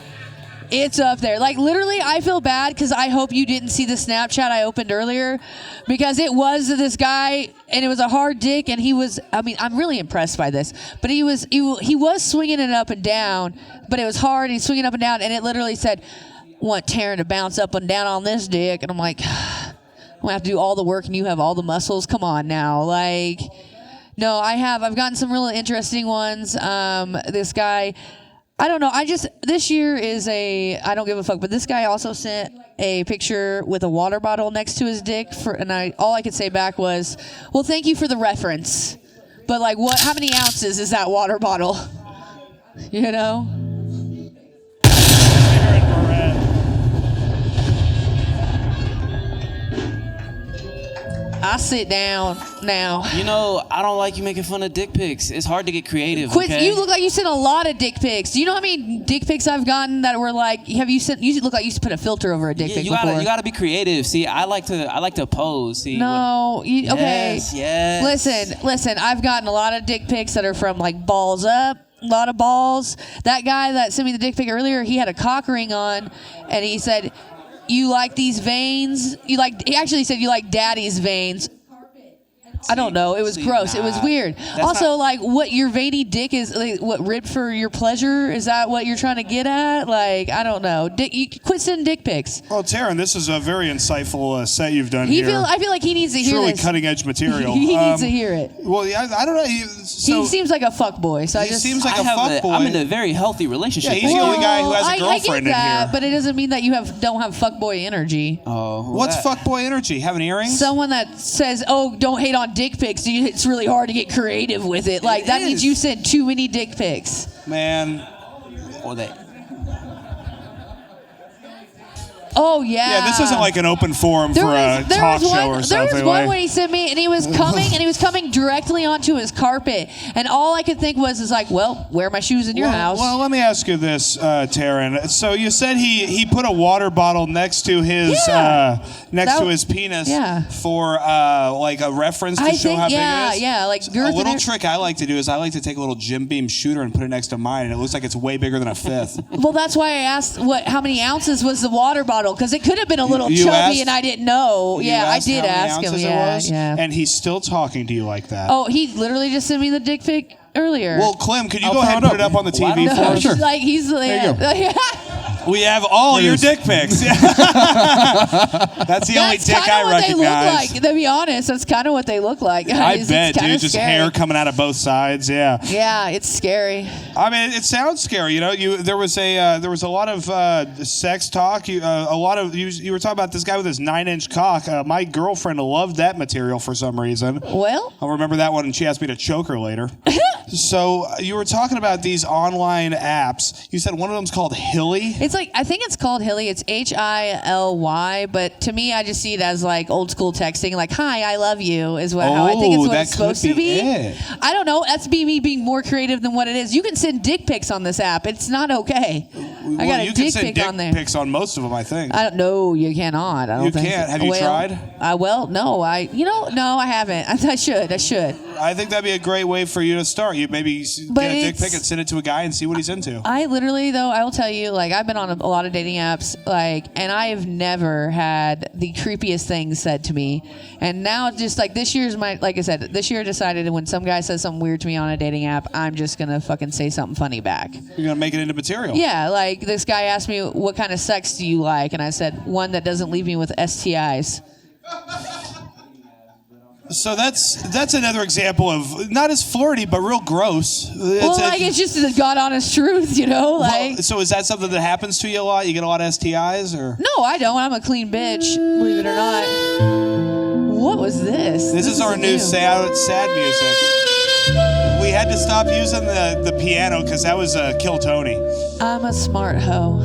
It's up there. Literally, I feel bad because I hope you didn't see the Snapchat I opened earlier, because it was this guy, and it was a hard dick, and he was, I'm really impressed by this, but he was swinging it up and down, but it was hard, and he's swinging up and down, and it literally said, want Taryn to bounce up and down on this dick, and I'm like, I'm going to have to do all the work, and you have all the muscles? Come on now. No, I've gotten some really interesting ones. This guy... I don't know. This year is I don't give a fuck. But this guy also sent a picture with a water bottle next to his dick, all I could say back was, well, thank you for the reference. But how many ounces is that water bottle? I sit down now. I don't like you making fun of dick pics. It's hard to get creative. Quit! Okay? You look like you sent a lot of dick pics. Do you know how many dick pics I've gotten that were have you sent? You look like you put a filter over a dick pic before. You gotta be creative. See, I like to pose. See. No, okay. Yes. Listen. I've gotten a lot of dick pics that are from balls up. A lot of balls. That guy that sent me the dick pic earlier, he had a cock ring on, and he said, you like these veins? He actually said you like daddy's veins. I don't know. It was gross. It was weird. Also, what your veiny dick is, what ripped for your pleasure? Is that what you're trying to get at? I don't know. You quit sending dick pics. Well, Taryn, this is a very insightful set you've done here. I feel like he needs to hear Truly this. cutting edge material. He needs to hear it. Well, I don't know. He seems like a fuckboy. So he seems like a fuckboy. I'm in a very healthy relationship. Yeah, he's the only guy who has a girlfriend I get that, in here. but it doesn't mean that you don't have fuckboy energy. Oh, what's fuckboy energy? Having earrings? Someone that says, "Oh, don't hate on dick pics. It's really hard to get creative with it." That means you sent too many dick pics. Man. Or that. Oh yeah. Yeah, this isn't like an open forum for a talk show or something. There was one when he sent me, and he was coming directly onto his carpet, and all I could think was, like, well, wear my shoes in your house. Well, let me ask you this, Taryn. So you said he put a water bottle next to his to his penis for like a reference to show how big it is. Yeah, like a little trick I like to do is I like to take a little Jim Beam shooter and put it next to mine, and it looks like it's way bigger than a fifth. Well, that's why I asked how many ounces was the water bottle, because it could have been a little chubby and I didn't know. Yeah, I did ask him. Yeah. And he's still talking to you like that. Oh, he literally just sent me the dick pic earlier. Well, Clem, could you go ahead and put it up on the TV for us? Sure. Like he's there you go. We have all your dick pics. That's the only dick I recognize. They look like, to be honest, that's kind of what they look like. I bet, dude. Just hair coming out of both sides. Yeah. Yeah, it's scary. I mean, it sounds scary. You know, there was a lot of sex talk. You were talking about this guy with his 9-inch cock. My girlfriend loved that material for some reason. Well, I'll remember that one, and she asked me to choke her later. So you were talking about these online apps. You said one of them's called Hilly. I think it's called Hilly. It's Hilly, but to me, I just see it as like old school texting, like "Hi, I love you" is how I think it's what it's supposed to be. I don't know. That's me being more creative than what it is. You can send dick pics on this app. It's not okay. I got a dick pic on there. You can send dick pics on most of them, I think. I don't know. You cannot. I don't think. You can't. Have you tried? No. No, I haven't. I should. I think that'd be a great way for you to start. You maybe get a dick pic and send it to a guy and see what he's into. I literally, though, I will tell you, like, I've been on a lot of dating apps, and I have never had the creepiest things said to me. And now, just like this year I decided when some guy says something weird to me on a dating app, I'm just gonna fucking say something funny back. You're gonna make it into material. Yeah, like this guy asked me, "What kind of sex do you like?" And I said, "One that doesn't leave me with STIs." So that's another example of not as flirty, but real gross. It's just the God honest truth, you know. So is that something that happens to you a lot? You get a lot of STIs, or? No, I don't. I'm a clean bitch, believe it or not. What was this? This is our new sad music. We had to stop using the piano because that was Kill Tony. I'm a smart hoe,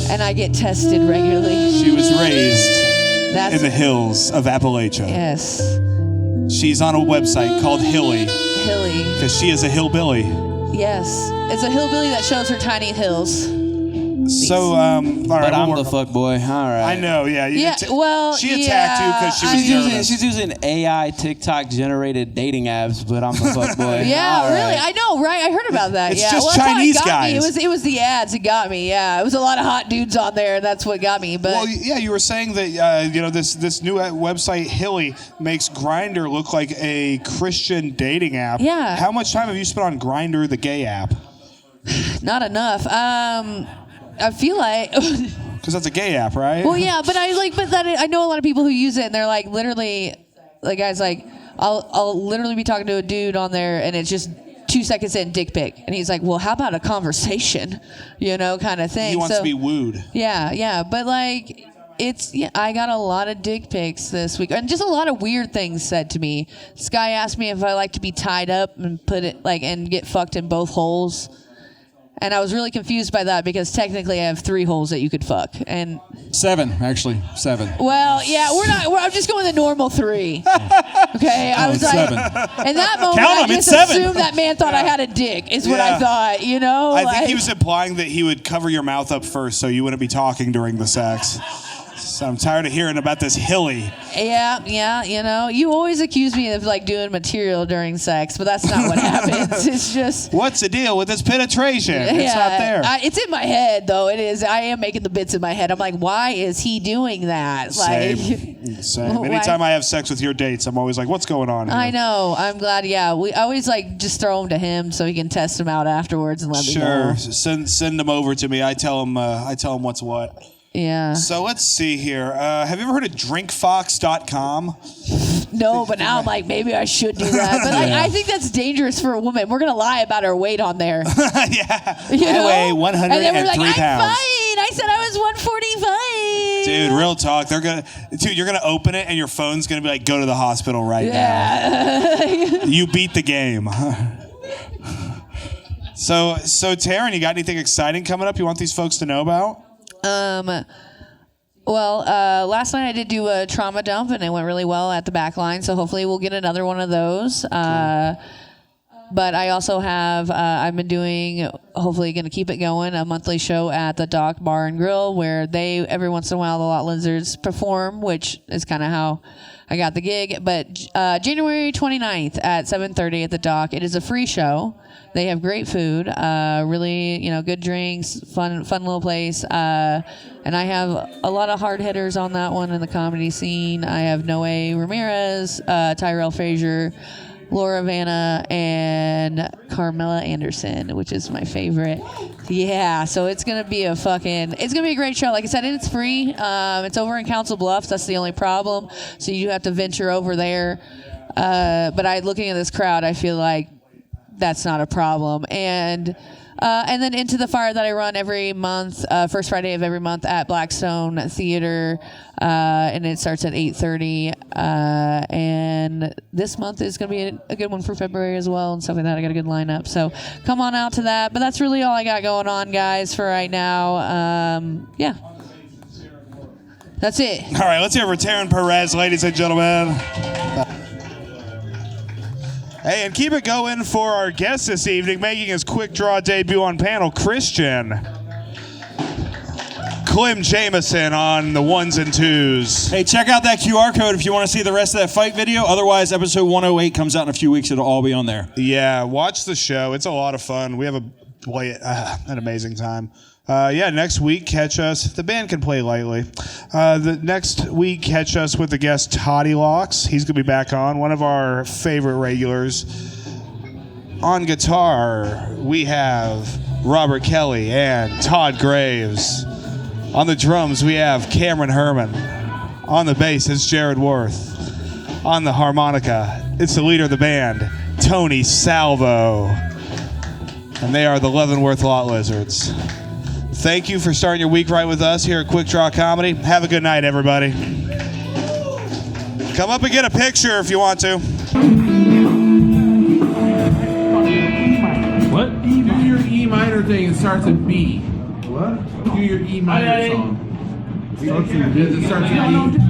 and I get tested regularly. She was raised in the hills of Appalachia. Yes. She's on a website called Hilly. Hilly. Because she is a hillbilly. Yes. It's a hillbilly that shows her tiny hills. So, all right. But I'm the fuck boy. All right. I know, yeah. She attacked you because she was nervous. She's using AI TikTok generated dating apps, but I'm the fuck boy. Yeah, really. I know, right? I heard about that. It's just Chinese guys. It was the ads that got me. Yeah, it was a lot of hot dudes on there. That's what got me. But well, yeah, you were saying that this new website Hilly makes Grindr look like a Christian dating app. Yeah. How much time have you spent on Grindr, the gay app? Not enough. I feel like because that's a gay app, right? Well, yeah, but I know a lot of people who use it, and they're like literally, like guys, like I'll literally be talking to a dude on there, and it's just 2 seconds in, dick pic, and he's like, well, how about a conversation, kind of thing. He wants to be wooed. Yeah, but like. I got a lot of dick pics this week, and just a lot of weird things said to me. This guy asked me if I like to be tied up and and get fucked in both holes. And I was really confused by that because technically I have 3 holes that you could fuck. And 7, actually. 7. Well, yeah, I'm just going the normal 3. Okay? I was like, 7. in that moment, Count 'em, I it's just 7. assumed that man thought I had a dick, is what I thought, I think he was implying that he would cover your mouth up first so you wouldn't be talking during the sex. So I'm tired of hearing about this Hilly. Yeah, you always accuse me of doing material during sex, but that's not what happens. It's just... What's the deal with this penetration? It's not there. It's in my head, though. It is. I am making the bits in my head. I'm like, why is he doing that? Same. Anytime I have sex with your dates, I'm always like, what's going on here? I know. I'm glad, we always just throw them to him so he can test them out afterwards and let me know. Sure. Send them over to me. I tell him what's what. Yeah. So let's see here. Have you ever heard of drinkfox.com? No, but now I'm like, maybe I should do that. But I think that's dangerous for a woman. We're going to lie about our weight on there. Yeah. I weigh 103 and then we're like, pounds. I'm fine. I said I was 145. Dude, real talk. You're gonna open it and your phone's gonna be like, go to the hospital right now. You beat the game. So Taryn, you got anything exciting coming up you want these folks to know about? Well, last night I did do a trauma dump, and it went really well at the back line, so hopefully we'll get another one of those. But I also have, I've been doing, hopefully going to keep it going, a monthly show at the Dock Bar and Grill where they, every once in a while, the Lot Lizards perform, which is kind of how I got the gig. But January 29th at 7:30 at the Dock, it is a free show. They have great food, really, good drinks, fun little place. And I have a lot of hard hitters on that one in the comedy scene. I have Noe Ramirez, Tyrell Frazier, Laura Vanna, and Carmela Anderson, which is my favorite. Yeah, so it's gonna be a great show. Like I said, it's free. It's over in Council Bluffs. That's the only problem. So you have to venture over there. But looking at this crowd, I feel like that's not a problem. And then Into the Fire that I run every month, first Friday of every month at Blackstone Theater, and it starts at 8:30. And this month is going to be a good one for February as well and stuff like that. I got a good lineup. So come on out to that. But that's really all I got going on, guys, for right now. Yeah. That's it. All right, let's hear it for Taryn Perez, ladies and gentlemen. Hey, and keep it going for our guest this evening, making his Quik Draw debut on panel, Kyrstian. Clem Jameson on the ones and twos. Hey, check out that QR code if you want to see the rest of that fight video. Otherwise, episode 108 comes out in a few weeks. It'll all be on there. Yeah, watch the show. It's a lot of fun. We have an amazing time. Next week, catch us. The band can play lightly. The next week, catch us with the guest Toddy Locks. He's going to be back on. One of our favorite regulars. On guitar, we have Robert Kelly and Todd Graves. On the drums, we have Cameron Herman. On the bass, it's Jared Worth. On the harmonica, it's the leader of the band, Tony Salvo. And they are the Leavenworth Lot Lizards. Thank you for starting your week right with us here at Quik Draw Comedy. Have a good night, everybody. Come up and get a picture if you want to. What? Do your E minor thing. It starts at B. What? Do your E minor song. It starts at B.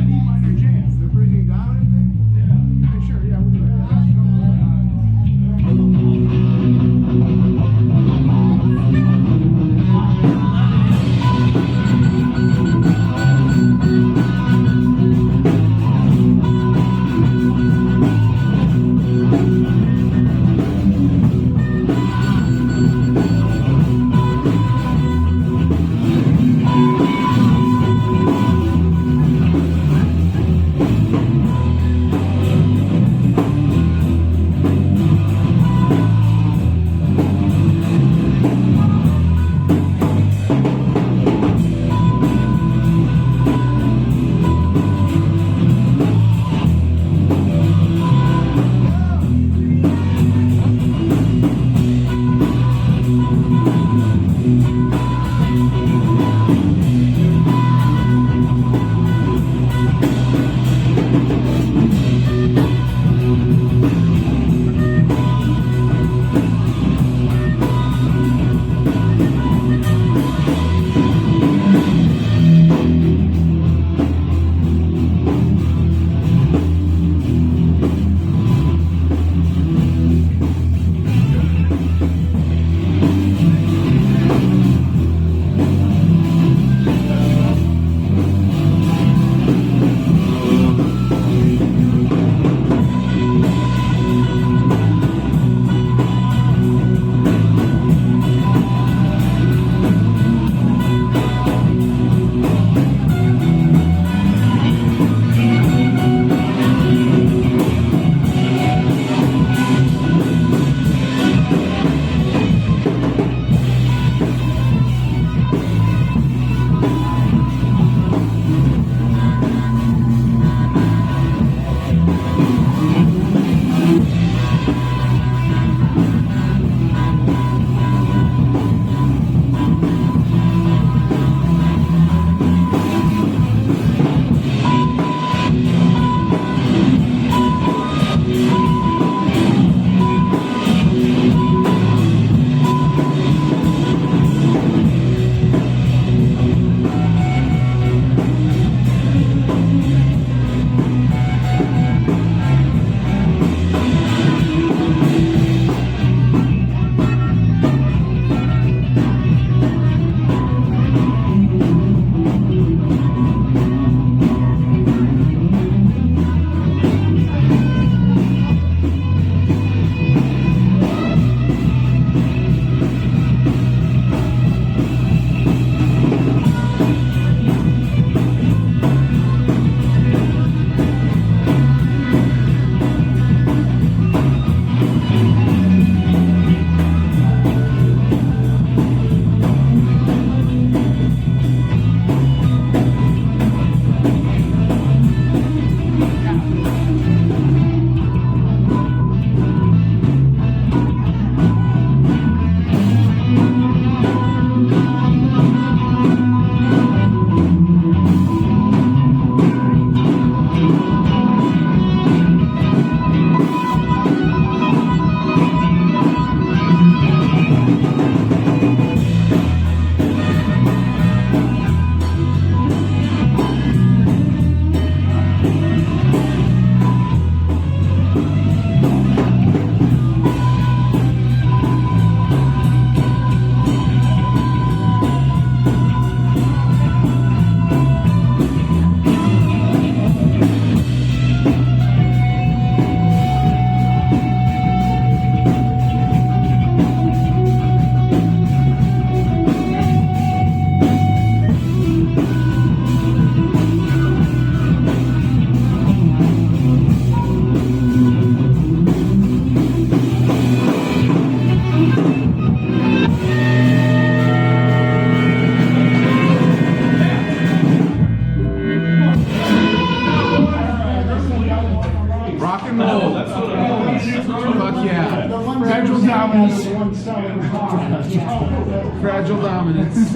Fragile Dominance.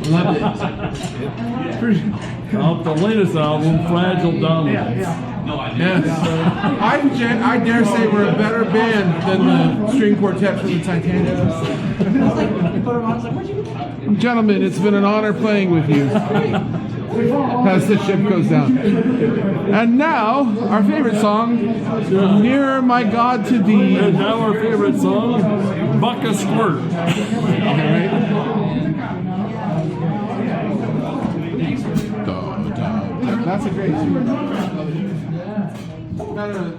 Love it. Off the latest album, Fragile Dominance. Yes. I dare say we're a better band than the string quartet from the Titanic. Gentlemen, it's been an honor playing with you as the ship goes down. And now, our favorite song, Nearer My God to Thee. And now our favorite song, Buck a Squirt. That's a great tune. No.